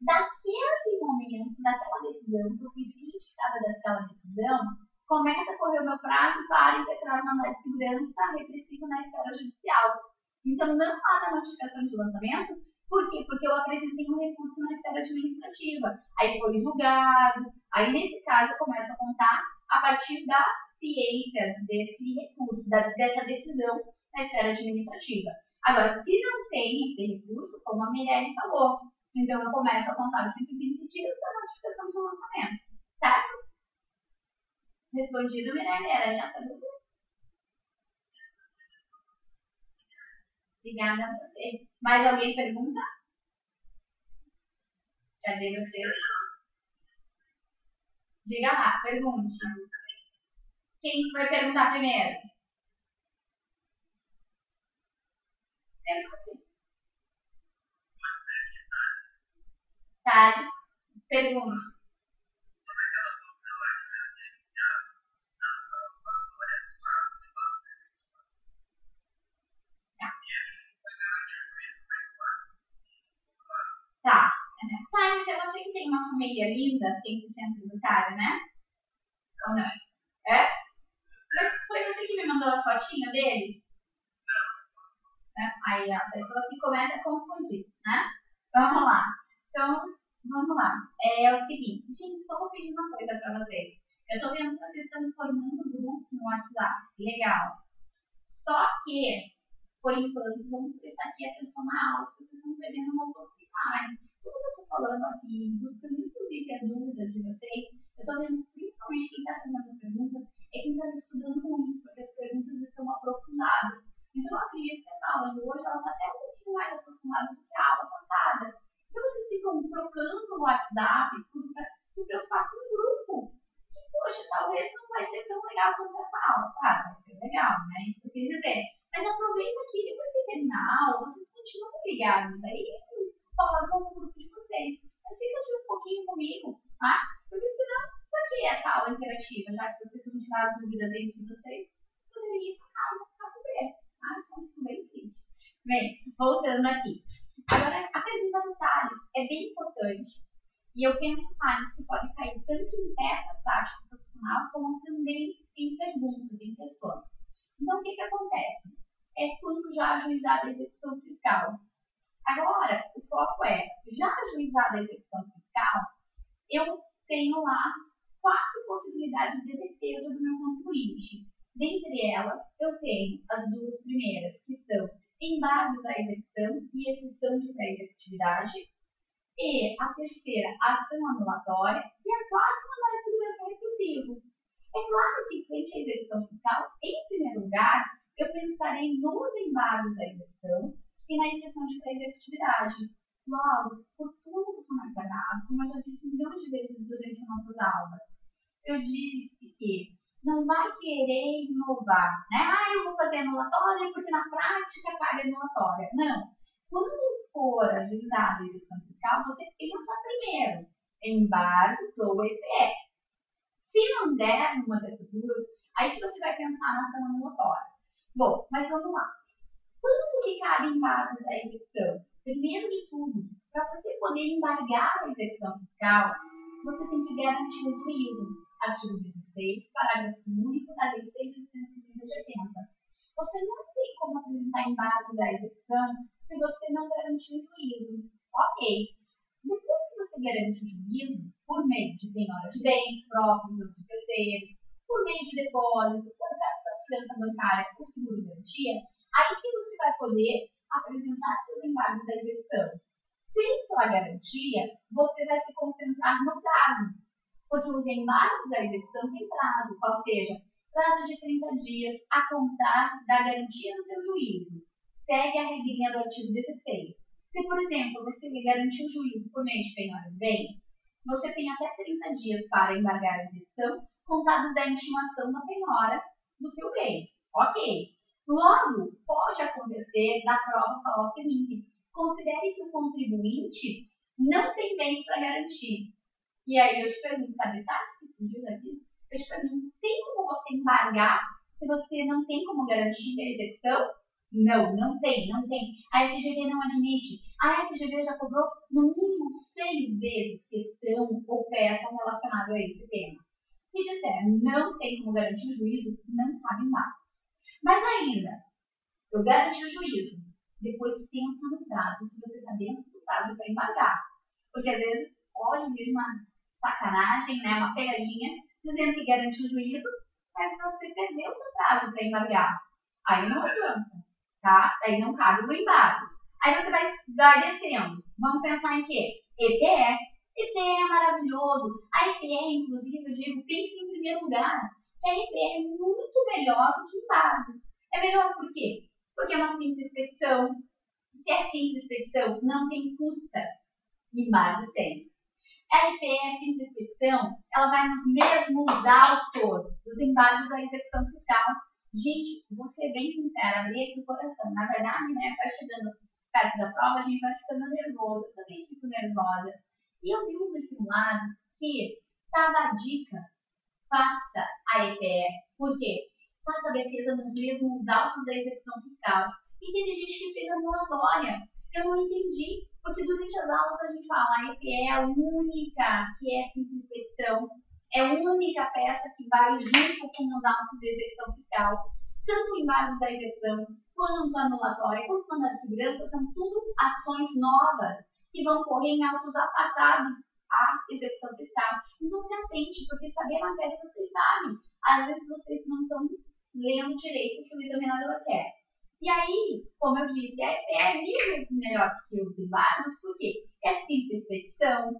Daquele momento, daquela decisão, que eu fui cientificada daquela decisão, começa a correr o meu prazo para impetrar o mandado de segurança repressivo na esfera judicial. Então, não há da notificação de lançamento. Por quê? Porque eu apresentei um recurso na esfera administrativa. Aí foi julgado. Aí, nesse caso, eu começo a contar a partir da ciência desse recurso, dessa decisão na esfera administrativa. Agora, se não tem esse recurso, como a Mirelle falou, então eu começo a contar os 120 dias da notificação de lançamento. Certo? Respondido, Mirelle, era essa dúvida? Obrigada a você. Mais alguém pergunta? Cadê você? Diga lá, pergunte. Quem vai perguntar primeiro? Pergunte. Thales, pergunte. Tá. Thales, se você que tem uma família linda, 100% tributário, né? Ou não? É? Mas foi você que me mandou a fotinha deles? Né? Aí a pessoa que começa a confundir, né? Vamos lá. Então, vamos lá. É o seguinte, gente, só vou pedir uma coisa para vocês. Eu tô vendo que vocês estão formando um grupo no WhatsApp. Legal. Só que por enquanto, vamos prestar aqui atenção na aula, porque vocês estão perdendo uma oportunidade. Tudo que eu estou falando aqui, buscando inclusive a dúvida de vocês, eu estou vendo principalmente quem está fazendo as perguntas, é quem está estudando muito, porque as perguntas estão aprofundadas. Então, eu acredito que essa aula de hoje está até um pouquinho mais aprofundada do que a aula passada. Então, vocês ficam trocando no WhatsApp, tudo para se preocupar com o grupo. Que, poxa, talvez não vai ser tão legal quanto essa aula. Claro, vai ser legal, né? Isso que eu quis dizer. Mas aproveita que depois que terminar a aula, vocês continuam ligados aí e falam com o grupo de vocês. Mas fica aqui um pouquinho comigo, tá? Porque senão, para que essa aula interativa? Já que vocês vão tirar as dúvidas entre vocês, poderia ir para a aula para ver. Tá? Então, fico bem triste. Bem, voltando aqui. Agora, a pergunta do Thales é bem importante. E eu penso, Thales, que pode cair tanto em peça prática profissional, como também em perguntas, em questões. Então, o que acontece? É quando já ajuizada a execução fiscal. Agora, o foco é, já ajuizada a execução fiscal, eu tenho lá 4 possibilidades de defesa do meu contribuinte. Dentre elas, eu tenho as 2 primeiras, que são embargos à execução e exceção de pré-executividade, e a terceira, ação anulatória, e a 4ª, mandado de segurança repressivo. É claro que, frente à execução fiscal, em primeiro lugar, eu pensarei nos embargos à execução e na exceção de pré-executividade. Logo, por tudo que foi sagrado, como eu já disse milhões de vezes durante as nossas aulas, eu disse que não vai querer inovar, né? Eu vou fazer anulatória porque na prática cabe anulatória. Não. Quando for ajuizada a execução fiscal, você pensa primeiro em embargos ou EPE. Se não der uma dessas duas, aí que você vai pensar na ação anulatória. Bom, mas vamos lá. Quando que cabe embargos à execução? Primeiro de tudo, para você poder embargar a execução fiscal, você tem que garantir o juízo. Artigo 16, parágrafo único da Lei 6.880. Você não tem como apresentar embargos à execução se você não garantir o juízo. Ok. Depois que você garante o juízo, por meio de penhora de bens próprios ou de terceiros, por meio de depósito, por meio da fiança bancária ou seguro de garantia, aí que você vai poder apresentar seus embargos à execução. Feita a garantia, você vai se concentrar no prazo, porque os embargos à execução têm prazo, ou seja, prazo de 30 dias a contar da garantia do teu juízo. Segue a regrinha do artigo 16. Se, por exemplo, você garantiu o juízo por meio de penhora de bens, você tem até 30 dias para embargar a execução, contados da intimação da penhora do teu bem. Ok. Logo, pode acontecer da prova falar o seguinte: considere que o contribuinte não tem bens para garantir. E aí eu te pergunto, tá detalhes que fugiu daqui? Eu te pergunto, tem como você embargar se você não tem como garantir a execução? Não tem. A FGV não admite. A FGV já cobrou no mínimo 6 vezes questão ou peça relacionada a esse tema. Se disser não tem como garantir o juízo, não cabe embargos. Mas ainda, eu garanti o juízo. Depois pensa no prazo, se você está dentro do prazo para embargar. Porque às vezes pode vir uma sacanagem, né, uma pegadinha, dizendo que garantiu o juízo, mas você perdeu o prazo para embargar. Aí não adianta, tá? Aí não cabe o embargos. Aí você vai descendo. Vamos pensar em quê? EPE. EPE é maravilhoso. A EPE, inclusive, eu digo, pense em primeiro lugar. A EPE é muito melhor do que embargos. É melhor por quê? Porque é uma simples petição. Se é simples petição, não tem custas. Embargos tem. A EPE, simples petição, ela vai nos mesmos autos dos embargos à execução fiscal. Gente, vou ser bem sincera, abrir aqui o coração. Na verdade, né, vai chegando perto da prova, a gente vai ficando nervoso. Eu também fico nervosa. E eu vi nos simulados que estava a dica, faça a EPE. Por quê? Faça a defesa nos mesmos autos da execução fiscal. E teve gente que fez anulatória. Eu não entendi. Porque durante as aulas a gente fala, a EPE é a única que é simples petição, é a única peça que vai junto com os autos de execução fiscal. Tanto embargos à execução, quanto anulatória, quanto mandado de segurança, são tudo ações novas que vão correr em autos apartados à execução fiscal. Então se atente, porque saber a matéria vocês sabem. Às vezes vocês não estão lendo direito o que o examinador quer. E aí, como eu disse, a EPE é 1000 vezes melhor que os embargos, porque é simples expedição,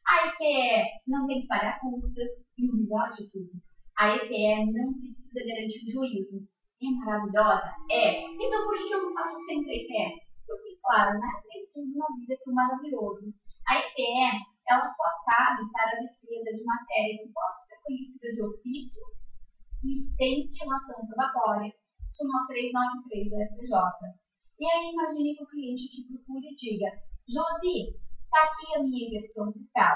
a EPE não tem que pagar custas, e o melhor de tudo, a EPE não precisa garantir o juízo. É maravilhosa? É. Então por que eu não faço sempre a EPE? Porque, claro, né? Nem tudo na vida é tão maravilhoso. A EPE, ela só cabe para a defesa de matéria que possa ser conhecida de ofício e sem relação probatória. Súmula 393 do STJ. E aí imagine que o cliente te procure e diga: Josi, tá aqui a minha execução fiscal.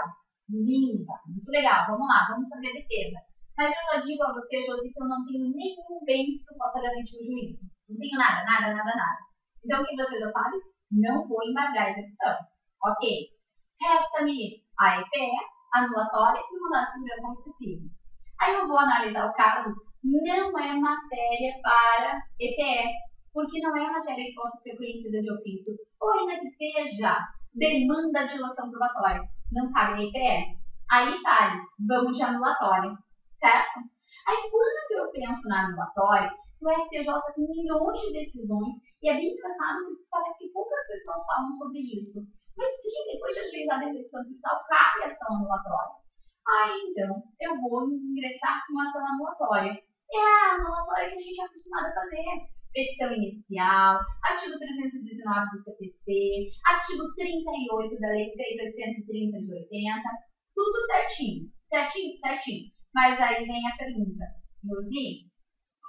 Linda, muito legal, vamos lá, vamos fazer a defesa. Mas eu já digo a você, Josi, que eu não tenho nenhum bem que eu possa garantir o juízo. Não tenho nada, nada, nada, nada. Então o que você já sabe? Não vou embargar a execução. Ok. Resta-me a EPE, anulatória e mandar de segurança repressiva. Aí eu vou analisar o caso. Não é matéria para EPE, porque não é matéria que possa ser conhecida de ofício, ou ainda que seja demanda de dilação probatória. Não cabe a EPE. Aí, Thales, vamos de anulatória, certo? Aí, quando eu penso na anulatória, o STJ tem milhões de decisões, e é bem engraçado porque parece que poucas pessoas falam sobre isso. Mas sim, depois de ajuizar a execução fiscal, cabe a ação anulatória. Aí, então, eu vou ingressar com uma ação anulatória. É a anulatória que a gente é acostumado a fazer. Petição inicial, artigo 319 do CPC, artigo 38 da Lei 6.830 de 80, tudo certinho, certinho, certinho. Mas aí vem a pergunta: Josi,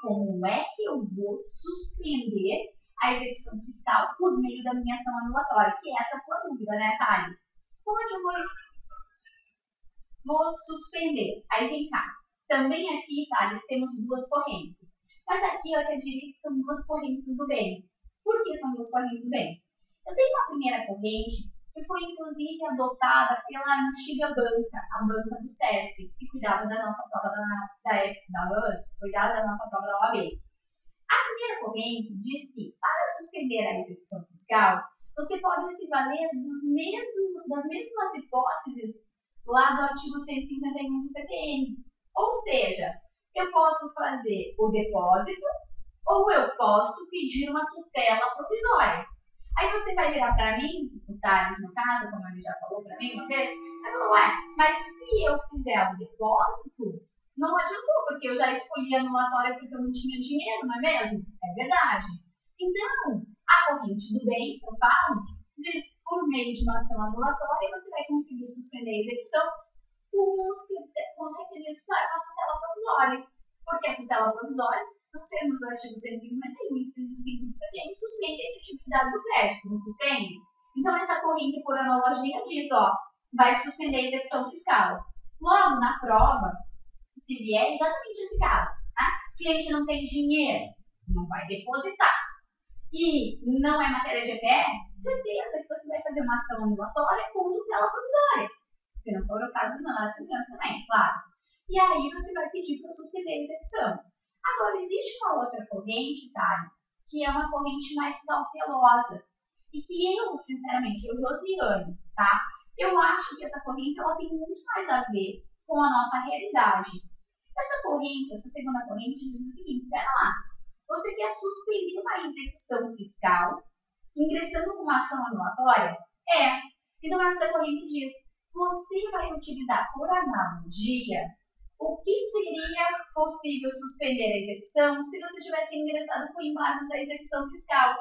como é que eu vou suspender a execução fiscal por meio da minha ação anulatória? Que é essa tua dúvida, né, Thales? Como é que eu vou suspender? Aí vem cá. Também aqui, Thales, temos duas correntes. Mas aqui eu até diria que são duas correntes do bem. Por que são duas correntes do bem? Eu tenho uma primeira corrente que foi inclusive adotada pela antiga banca, a banca do SESP, que cuidava da nossa prova da OAB. A primeira corrente diz que, para suspender a execução fiscal, você pode se valer das mesmas hipóteses lá do artigo 151 do CPM. Ou seja, eu posso fazer o depósito ou eu posso pedir uma tutela provisória. Aí você vai virar para mim, o Thales no caso, como ele já falou para mim uma vez, eu falo, mas se eu fizer o depósito, não adiantou, porque eu já escolhi a anulatória porque eu não tinha dinheiro, não é mesmo? É verdade. Então, a corrente do bem, que eu falo, diz por meio de uma ação anulatória, você vai conseguir suspender a execução com os requisitos para uma tutela provisória. Porque a tutela provisória, nos termos do artigo 151, inciso 5 do CPM, suspende a efetividade do crédito, não suspende? Então, essa corrente, por analogia, diz, vai suspender a execução fiscal. Logo, na prova, se vier exatamente esse caso, o cliente não tem dinheiro, não vai depositar, e não é matéria de EPE, certeza que você vai fazer uma ação anulatória com tutela provisória. Se não for o caso, não é segurança também, claro. E aí você vai pedir para suspender a execução. Agora, existe uma outra corrente, Thales, que é uma corrente mais cautelosa. E que eu, sinceramente, Josiane, tá? Eu acho que essa corrente ela tem muito mais a ver com a nossa realidade. Essa corrente, essa segunda corrente, diz o seguinte: pera lá, você quer suspender uma execução fiscal ingressando com uma ação anulatória? Então, essa corrente diz: você vai utilizar por analogia o que seria possível suspender a execução se você tivesse ingressado com embargos à execução fiscal,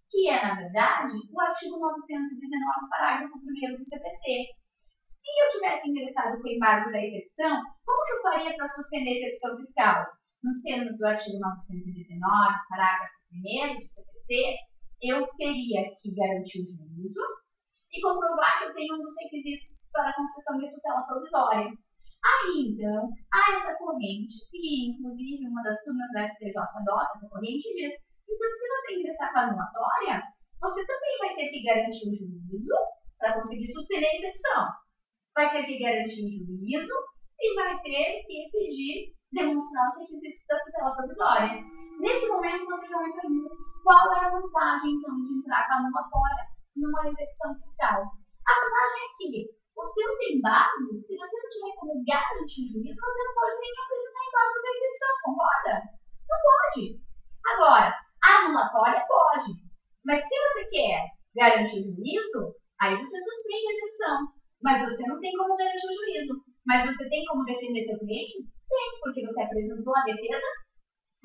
que é, na verdade, o artigo 919, parágrafo 1º do CPC. Se eu tivesse ingressado com embargos à execução, como que eu faria para suspender a execução fiscal? Nos termos do artigo 919, parágrafo 1º do CPC, eu teria que garantir o juízo e comprovar que eu tenho um dos requisitos para a concessão de tutela provisória. Aí, então, há essa corrente, e inclusive uma das turmas do STJ adota essa corrente e diz: então, se você ingressar com a anulatória, você também vai ter que garantir o juízo para conseguir suspender a execução. Vai ter que garantir o juízo e vai ter que pedir, demonstrar os requisitos da tutela provisória. Nesse momento, você já me pergunta qual é a vantagem, então, de entrar com a anulatória numa execução fiscal. A vantagem é que os seus embargos, se você não tiver como garantir o juízo, você não pode nem apresentar embargos à execução, concorda? Não pode. Agora, Anulatória pode. Mas se você quer garantir o juízo, aí você suspende a execução. Mas você não tem como garantir o juízo. Mas você tem como defender seu cliente? Tem, porque você apresentou a defesa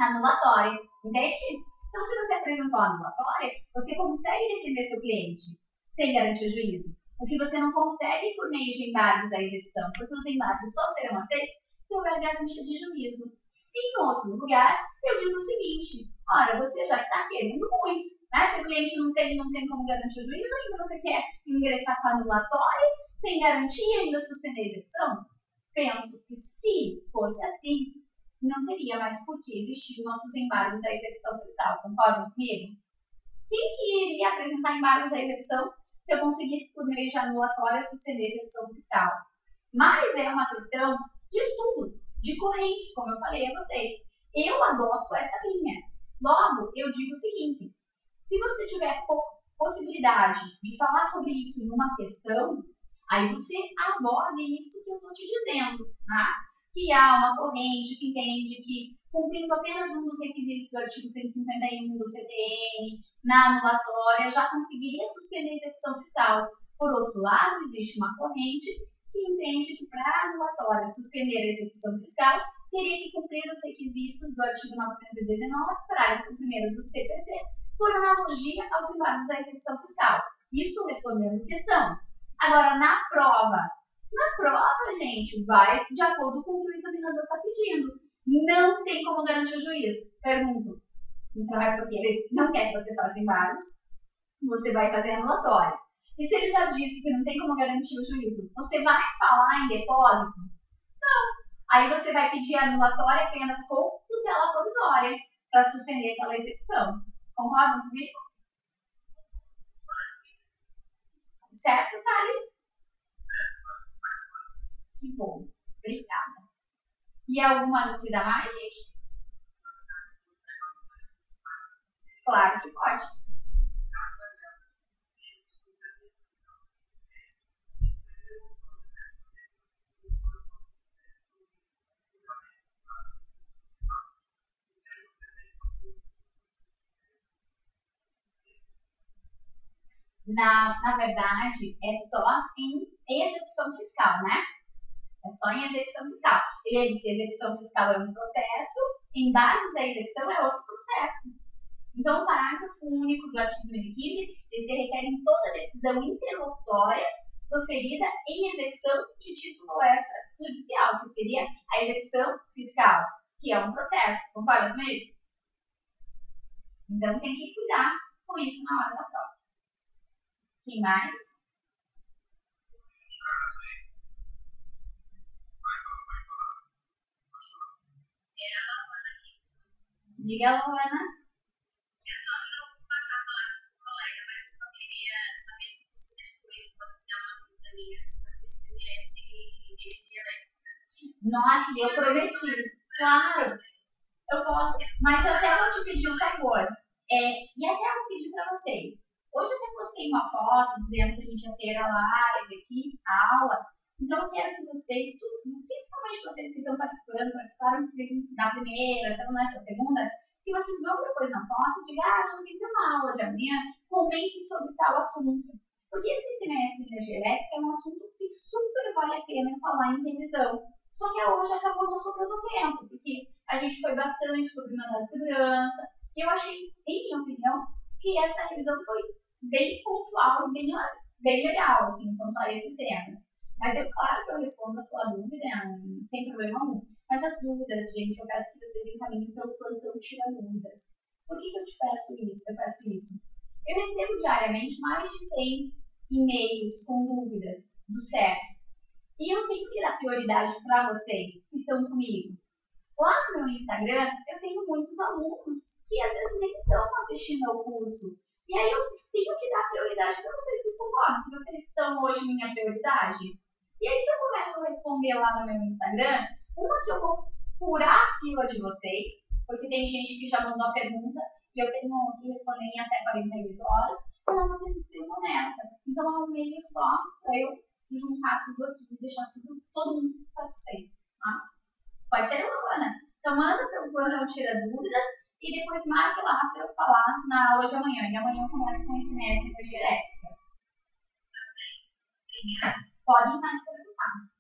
anulatória. Entende? Então, se você apresentou a anulatória, você consegue defender seu cliente sem garantir o juízo. O que você não consegue por meio de embargos da execução, porque os embargos só serão aceitos se houver garantia de juízo. Em outro lugar, eu digo o seguinte: ora, você já está querendo muito, né? Que o cliente não tem como garantir o juízo, ainda você quer ingressar com a anulatória, sem garantia e ainda suspender a execução? Penso que se fosse assim, não teria mais por que existir nossos embargos à execução fiscal. Concordam comigo? Quem que iria apresentar embargos à execução se eu conseguisse, por meio de anulatória, suspender a execução fiscal? Mas é uma questão de estudo, de corrente, como eu falei a vocês. Eu adoto essa linha. Logo, eu digo o seguinte: se você tiver possibilidade de falar sobre isso em uma questão, aí você aborde isso que eu estou te dizendo, tá? Que há uma corrente que entende que, cumprindo apenas um dos requisitos do artigo 151 do CTN, na anulatória, já conseguiria suspender a execução fiscal. Por outro lado, existe uma corrente que entende que, para a anulatória suspender a execução fiscal, teria que cumprir os requisitos do artigo 919, parágrafo 1º do CPC, por analogia aos embargos à execução fiscal. Isso respondendo questão. Agora, na prova, gente, vai de acordo com o que o examinador está pedindo. Não tem como garantir o juízo. Pergunto. Então é porque ele não quer que você faça embargos, você vai fazer anulatória. E se ele já disse que não tem como garantir o juízo, você vai falar em depósito? Não. Aí você vai pedir anulatória apenas com tutela provisória para suspender aquela execução. Concordam comigo? Certo, Thales? Que bom. Obrigada. E alguma dúvida mais, gente? Claro que pode. Na verdade, é só em execução fiscal, né? É só em execução fiscal. Execução fiscal é um processo, embargos à execução é outro processo. Então, o parágrafo único do artigo 1015 se refere em toda decisão interlocutória proferida em execução de título extrajudicial, que seria a execução fiscal, que é um processo. Concorda comigo? Então, tem que cuidar com isso na hora da prova. Quem mais? Diga, Luana. Eu só não passar para o colega, mas eu só queria saber se você depois pode tirar uma dúvida minha sobre se merece dirigir a época. Nossa, eu prometi. Claro, eu posso, mas eu até vou te pedir um favor. E até eu vou pedir para vocês. Hoje eu até postei uma foto dizendo que a gente ia ter a live aqui, a aula. Então eu quero que vocês, principalmente vocês que estão participaram da primeira, estão nessa segunda, que vocês vão depois na foto e digam, Josi, tem uma aula de amanhã, comente sobre tal assunto. Porque esse semestre de energia elétrica é um assunto que super vale a pena falar em revisão. Só que hoje acabou não sobrando tempo, porque a gente foi bastante sobre mandado de segurança. E eu achei, em minha opinião, que essa revisão foi bem pontual e bem legal, assim, quanto a esses temas. Mas é claro que eu respondo a tua dúvida, sem problema algum. Mas as dúvidas, gente, eu peço que vocês encaminhem pelo plantão Tira Dúvidas. Por que eu te peço isso? Eu recebo diariamente mais de 100 e-mails com dúvidas do SERS. E eu tenho que dar prioridade para vocês que estão comigo. Lá no meu Instagram, eu tenho muitos alunos que às vezes nem estão assistindo ao curso. E aí eu tenho que dar prioridade para vocês. Vocês concordam que vocês são hoje minha prioridade? E aí se eu começo a responder lá no meu Instagram, uma que eu vou furar a fila de vocês, porque tem gente que já mandou a pergunta e eu tenho que responder em até 48 horas, eu não vou ter sido honesta. Então é um meio só para eu juntar tudo aqui e deixar todo mundo satisfeito. Tá? Pode ser, Luana? Então manda pelo plano Tira Dúvidas e depois marque lá para eu falar podem estar se perguntando.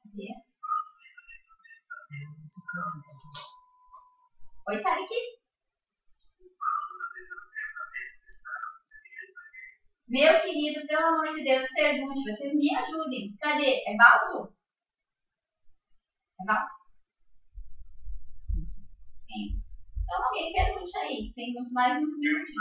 Cadê? Oi, Tarek? Meu querido, pelo amor de Deus, pergunte. Vocês me ajudem. Cadê? É Baldo? É Baldo? Sim. Então alguém pergunte aí. Tem mais uns minutos.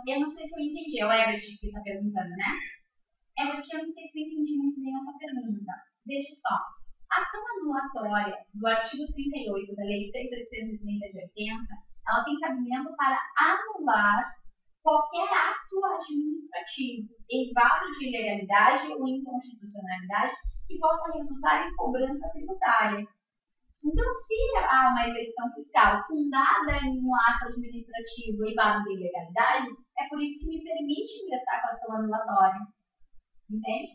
Eu não sei se eu entendi. É o Everett que está perguntando, né? Everett, eu não sei se eu entendi muito bem a sua pergunta. Veja só. A ação anulatória do artigo 38 da Lei 6.830 de 80, ela tem cabimento para anular qualquer ato administrativo em vado de ilegalidade ou inconstitucionalidade que possa resultar em cobrança tributária. Então, se há uma execução fiscal fundada em um ato administrativo em vado de ilegalidade, é por isso que me permite ingressar com a ação anulatória. Entende?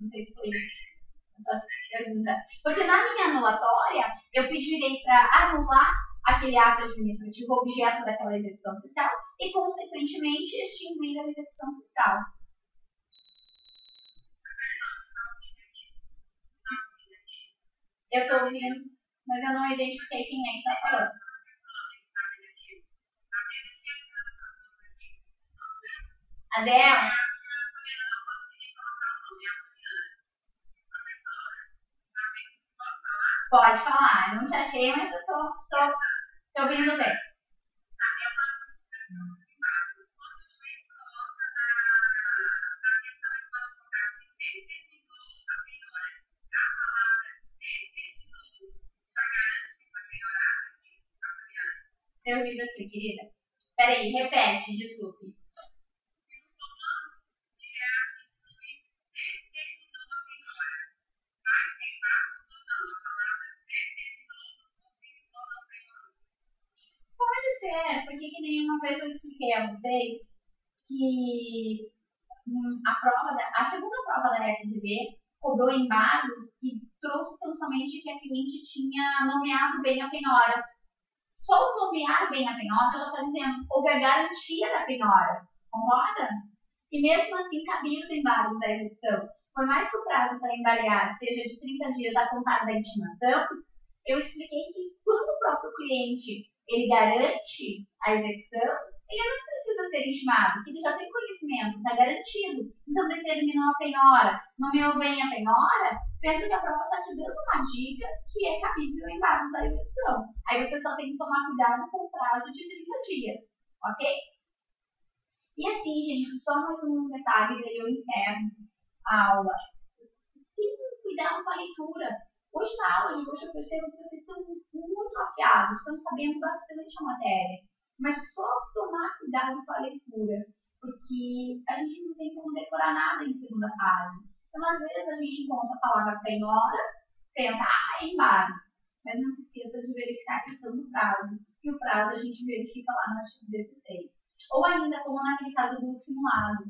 Não sei se foi a sua pergunta. Porque na minha anulatória, eu pedirei para anular aquele ato administrativo objeto daquela execução fiscal e, consequentemente, extinguir a execução fiscal. Eu estou ouvindo, mas eu não identifiquei quem é que está falando. Adela? Pode falar. Não te achei, mas eu tô ouvindo bem. Eu vi você, querida. Peraí, repete, desculpe. Pode ser, porque que nenhuma vez eu expliquei a vocês que a segunda prova da FGV cobrou embargos e trouxe tão somente que a cliente tinha nomeado bem a penhora. Só o nomear bem a penhora já está dizendo houve a garantia da penhora, concorda? E mesmo assim cabia os embargos à execução. Por mais que o prazo para embargar seja de 30 dias a contar da intimação, eu expliquei que quando o próprio cliente ele garante a execução, ele não precisa ser intimado, porque ele já tem conhecimento, está garantido. Então determinou a penhora, nomeou bem a penhora, penso que a prova está te dando uma dica que é cabível embargos à execução. Aí você só tem que tomar cuidado com o prazo de 30 dias, ok? E assim, gente, só mais um detalhe, daí eu encerro a aula. Tem que cuidar com a leitura. Hoje na aula de hoje eu percebo que vocês estão muito afiados, estão sabendo bastante a matéria. Mas só tomar cuidado com a leitura, porque a gente não tem como decorar nada em segunda fase. Então, às vezes, a gente encontra a palavra penhora, pensa, é embargos. Mas não se esqueça de verificar a questão do prazo. E o prazo a gente verifica lá no artigo 16. Ou ainda, como naquele caso do simulado.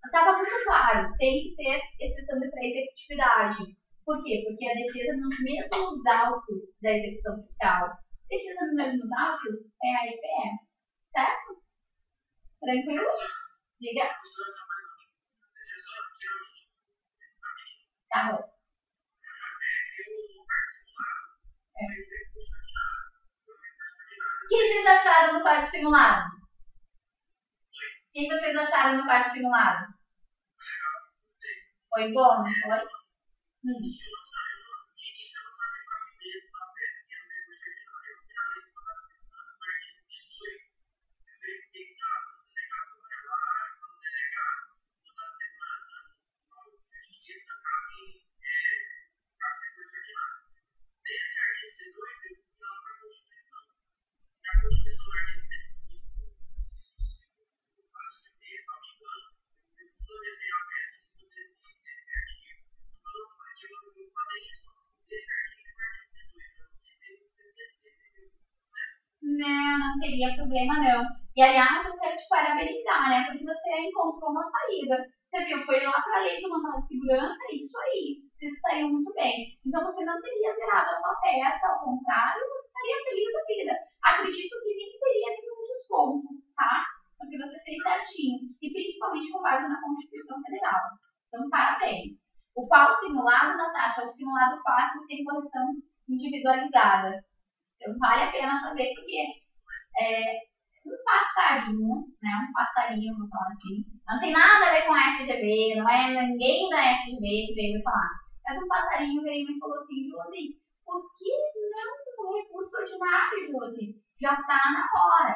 Estava muito claro, tem que ser exceção de pré-executividade. Por quê? Porque a defesa nos mesmos autos da execução fiscal. Defesa nos mesmos autos é a IPE. Certo? Tranquilo? Diga. Tá bom. O que vocês acharam do quarto simulado? O que vocês acharam do quarto simulado? Foi bom, não foi? não teria problema não. E aliás, eu quero te parabenizar, né? Porque você encontrou uma saída. Você viu, foi lá para a lei do mandado de segurança, é isso aí. Você saiu muito bem. Então você não teria zerado a sua peça, ao contrário, você estaria feliz da vida. Acredito que nem teria nenhum desconto, tá? Porque você fez certinho. E principalmente com base na Constituição Federal. Então, parabéns. O qual simulado, Natasha, é o simulado fácil sem correção individualizada. Então, vale a pena fazer, porque um passarinho, né? Um passarinho, vou falar assim, não tem nada a ver com a FGV, não é ninguém da FGV que veio me falar. Mas um passarinho veio e me falou assim, Josi, por que não um recurso ordinário, Josi? Já tá na hora.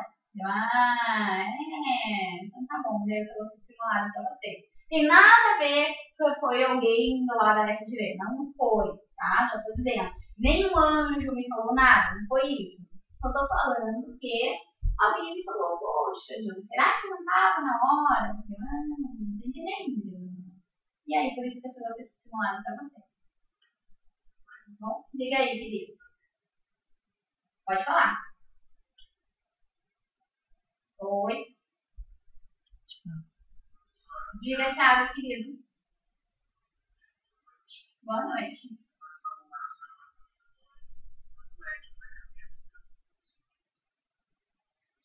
Então tá bom, eu trouxe o simulado para você. Tem nada a ver que foi alguém do lado da FGV, não foi, tá? Já tô dizendo. Nenhum anjo me falou nada, não foi isso. Eu tô falando porque alguém me falou, poxa, Júlia, será que não tava na hora? Eu não entendi nem. E aí, por isso que eu trouxe esse simulado para você. Bom, diga aí, querido. Pode falar. Oi. Diga, Thiago, querido. Boa noite.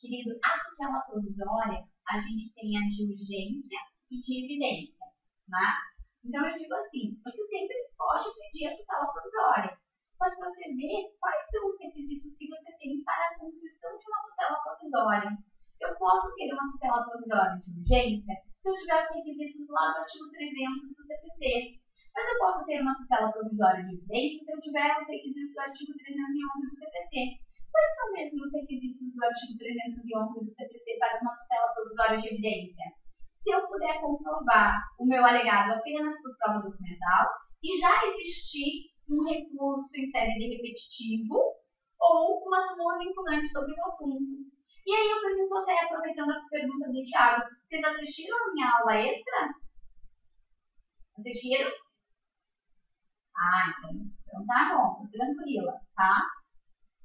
Querido, a tutela provisória, a gente tem a de urgência e de evidência, tá? Então, eu digo assim, você sempre pode pedir a tutela provisória. Só que você vê quais são os requisitos que você tem para a concessão de uma tutela provisória. Eu posso ter uma tutela provisória de urgência se eu tiver os requisitos lá do artigo 300 do CPC. Mas eu posso ter uma tutela provisória de evidência se eu tiver os requisitos do artigo 311 do CPC. Quais são mesmo os requisitos do artigo 311 do CPC para uma tutela provisória de evidência? Se eu puder comprovar o meu alegado apenas por prova documental e já existir um recurso em série de repetitivo ou uma súmula vinculante sobre o assunto. E aí eu pergunto até, aproveitando a pergunta do Thiago, vocês assistiram a minha aula extra? Assistiram? Então tá bom, tô tranquila, tá?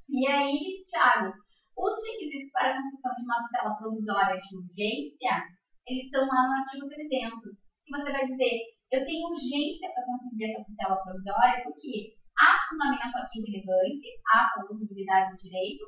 E aí, Thiago, os requisitos para a concessão de uma tutela provisória de urgência, eles estão lá no artigo 300. E você vai dizer, eu tenho urgência para conseguir essa tutela provisória porque há fundamento aqui relevante, há plausibilidade do direito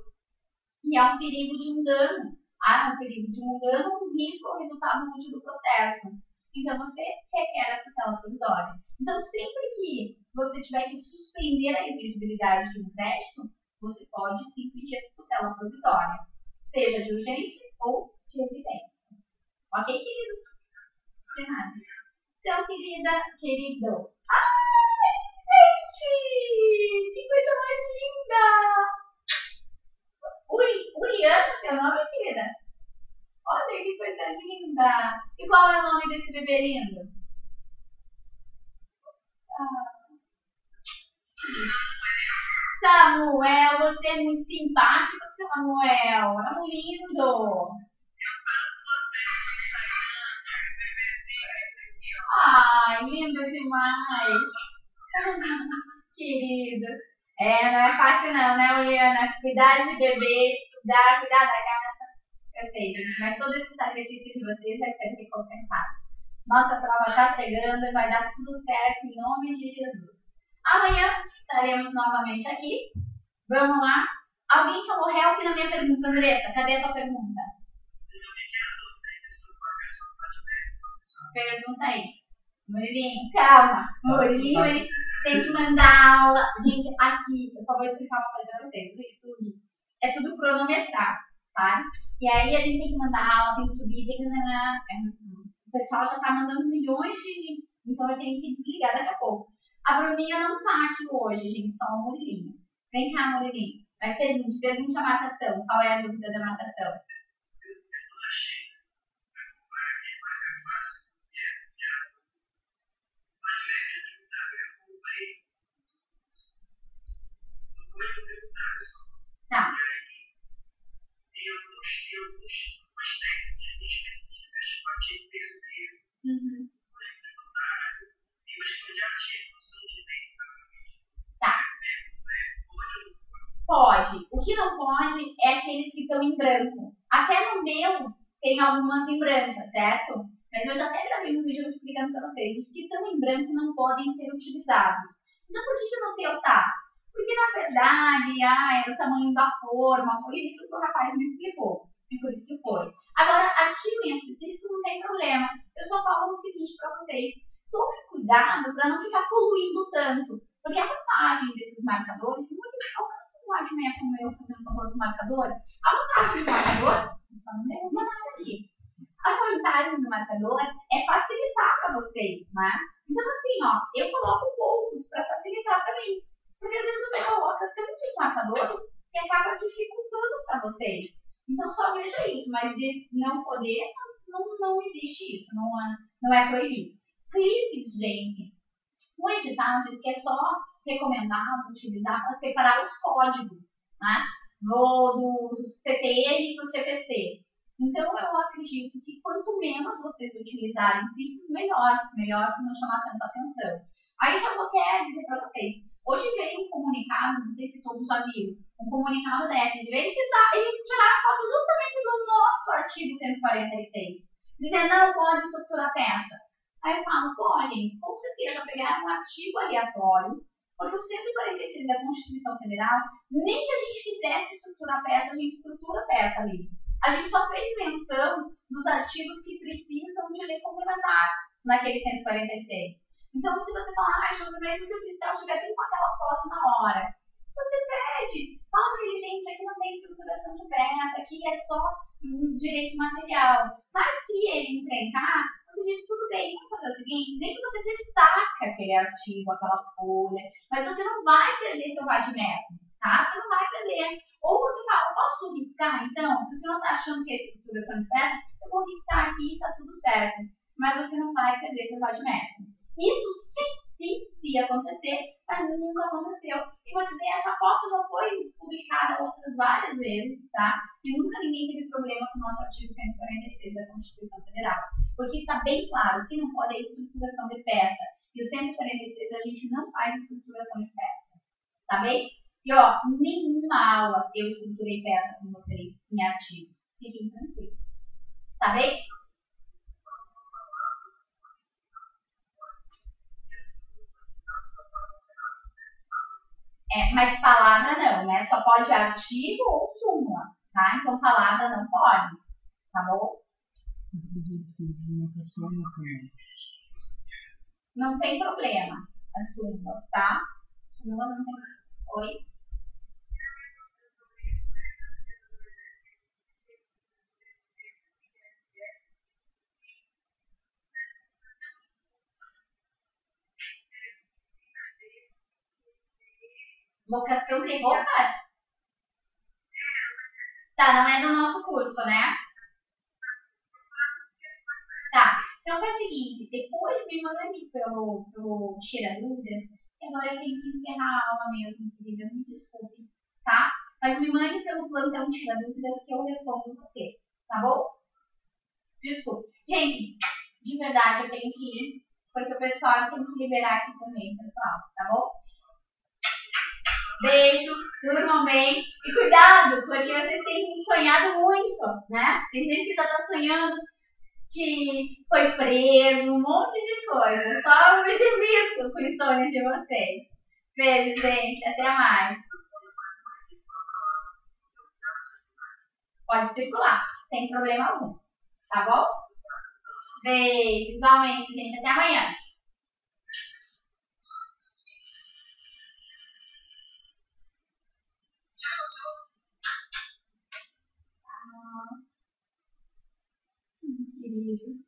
e há um perigo de um dano. Há um perigo de um dano, um risco ou resultado útil do processo. Então, você requer a tutela provisória. Então, sempre que você tiver que suspender a exigibilidade de um crédito, você pode sim pedir a tutela provisória, seja de urgência ou de evidência. Ok, querido? De nada. Então, querido. Ai, gente! Que coisa mais linda! Uliana, teu nome, querida? Olha que coisa linda! E qual é o nome desse bebê lindo? Samuel, você é muito simpático, Samuel. É um lindo. Ai, lindo demais. Querido. Não é fácil não, né, Uliana? Cuidar de bebê, estudar, cuidar da gata. Eu sei, gente, mas todo esse sacrifício de vocês vai ser recompensado. Nossa prova está chegando e vai dar tudo certo em nome de Jesus. Amanhã estaremos novamente aqui. Vamos lá. Alguém falou help na minha pergunta, Andressa. Cadê a tua pergunta? Pergunta aí. Murilinho, calma. Murilinho, ele tem que mandar aula. Gente, aqui, eu só vou explicar uma coisa pra vocês. O estudo é tudo cronometrado, tá? E aí a gente tem que mandar aula, tem que subir, tem que... O pessoal já tá mandando milhões de... Então eu tenho que desligar daqui a pouco. A Bruninha não tá aqui hoje, gente, só o Murilinho. Vem cá, Murilinho. Mas pergunte a marcação. Qual é a dúvida da marcação? Tá. Umas técnicas específicas para artigo terceiro, tributário, e uma gestão de artigos, são de lei, exatamente. Tá. Pode. O que não pode é aqueles que estão em branco. Até no meu tem algumas em branca, certo? Mas eu já até gravei um vídeo explicando para vocês. Os que estão em branco não podem ser utilizados. Então, por que no teu tá? Porque, na verdade, era o tamanho da forma, foi isso que o rapaz me explicou. E por isso que foi. Agora, artigo em específico não tem problema. Eu só falo o seguinte para vocês. Tome cuidado para não ficar poluindo tanto. Porque a vantagem desses marcadores, muitos alcançam um movimento meu fazendo favor com o marcador. A vantagem do marcador, só não derruba nada aqui. A vantagem do marcador é facilitar para vocês, né? Então, assim, ó, eu coloco poucos para facilitar para mim. Porque às vezes você coloca tantos marcadores que acaba dificultando para vocês. Então, só veja isso, mas de não poder, não existe isso, não é proibido. Clipes, gente, o edital diz que é só recomendado utilizar para separar os códigos, né? Do CTM para o CPC. Então, eu acredito que quanto menos vocês utilizarem clipes, melhor para não chamar tanta atenção. Aí já vou até dizer para vocês, hoje veio um comunicado, não sei se todos já viram, um comunicado da FASE, ele tiraram foto justamente do nosso artigo 146, dizendo não pode estruturar peça. Aí eu falo, pô, gente, com certeza pegaram um artigo aleatório, porque o 146 da Constituição Federal, nem que a gente quisesse estruturar peça, a gente estrutura peça ali. A gente só fez menção dos artigos que precisam de lei complementar naquele 146. Então, se você falar, Josi, mas se o fiscal estiver bem com aquela foto na hora, você pede, fala para ele, gente, aqui não tem estruturação de peça, aqui é só direito material. Mas se ele encrencar, você diz, tudo bem, vamos fazer o seguinte, nem que você destaca aquele artigo, aquela folha, mas você não vai perder seu vadimento, tá? Você não vai perder. Ou você fala, posso riscar, então? Se você não está achando que é estruturação de peça, eu vou riscar aqui e está tudo certo. Mas você não vai perder seu vadimento. Isso se acontecer, mas nunca aconteceu. E vou dizer, essa foto já foi publicada outras várias vezes, tá? E nunca ninguém teve problema com o nosso artigo 146 da Constituição Federal. Porque está bem claro que não pode é estruturação de peça. E o 146 a gente não faz estruturação de peça. Tá bem? E ó, nenhuma aula eu estruturei peça com vocês em artigos. Fiquem tranquilos. Tá bem? Mas palavra não, né? Só pode artigo ou súmula, tá? Então palavra não pode, tá bom? Não tem problema, as súmulas, tá? Súmulas não tem. Oi? Locação de roupas? Tá, não é do nosso curso, né? Tá, então faz o seguinte, depois me mande pelo Tira Dúvidas, que agora eu tenho que encerrar a aula mesmo, querida, me desculpe, tá? Mas me mande pelo plantão Tira Dúvidas que eu respondo você, tá bom? Desculpe. Gente, de verdade eu tenho que ir, porque o pessoal tem que liberar aqui também, pessoal, tá bom? Beijo, durmam bem e cuidado, porque vocês têm sonhado muito, né? Tem gente que já tá sonhando que foi preso, um monte de coisa. Só me divirto com os sonhos de vocês. Beijo, gente. Até mais. Pode circular, sem problema algum. Tá bom? Beijo, igualmente, gente. Até amanhã. Querido.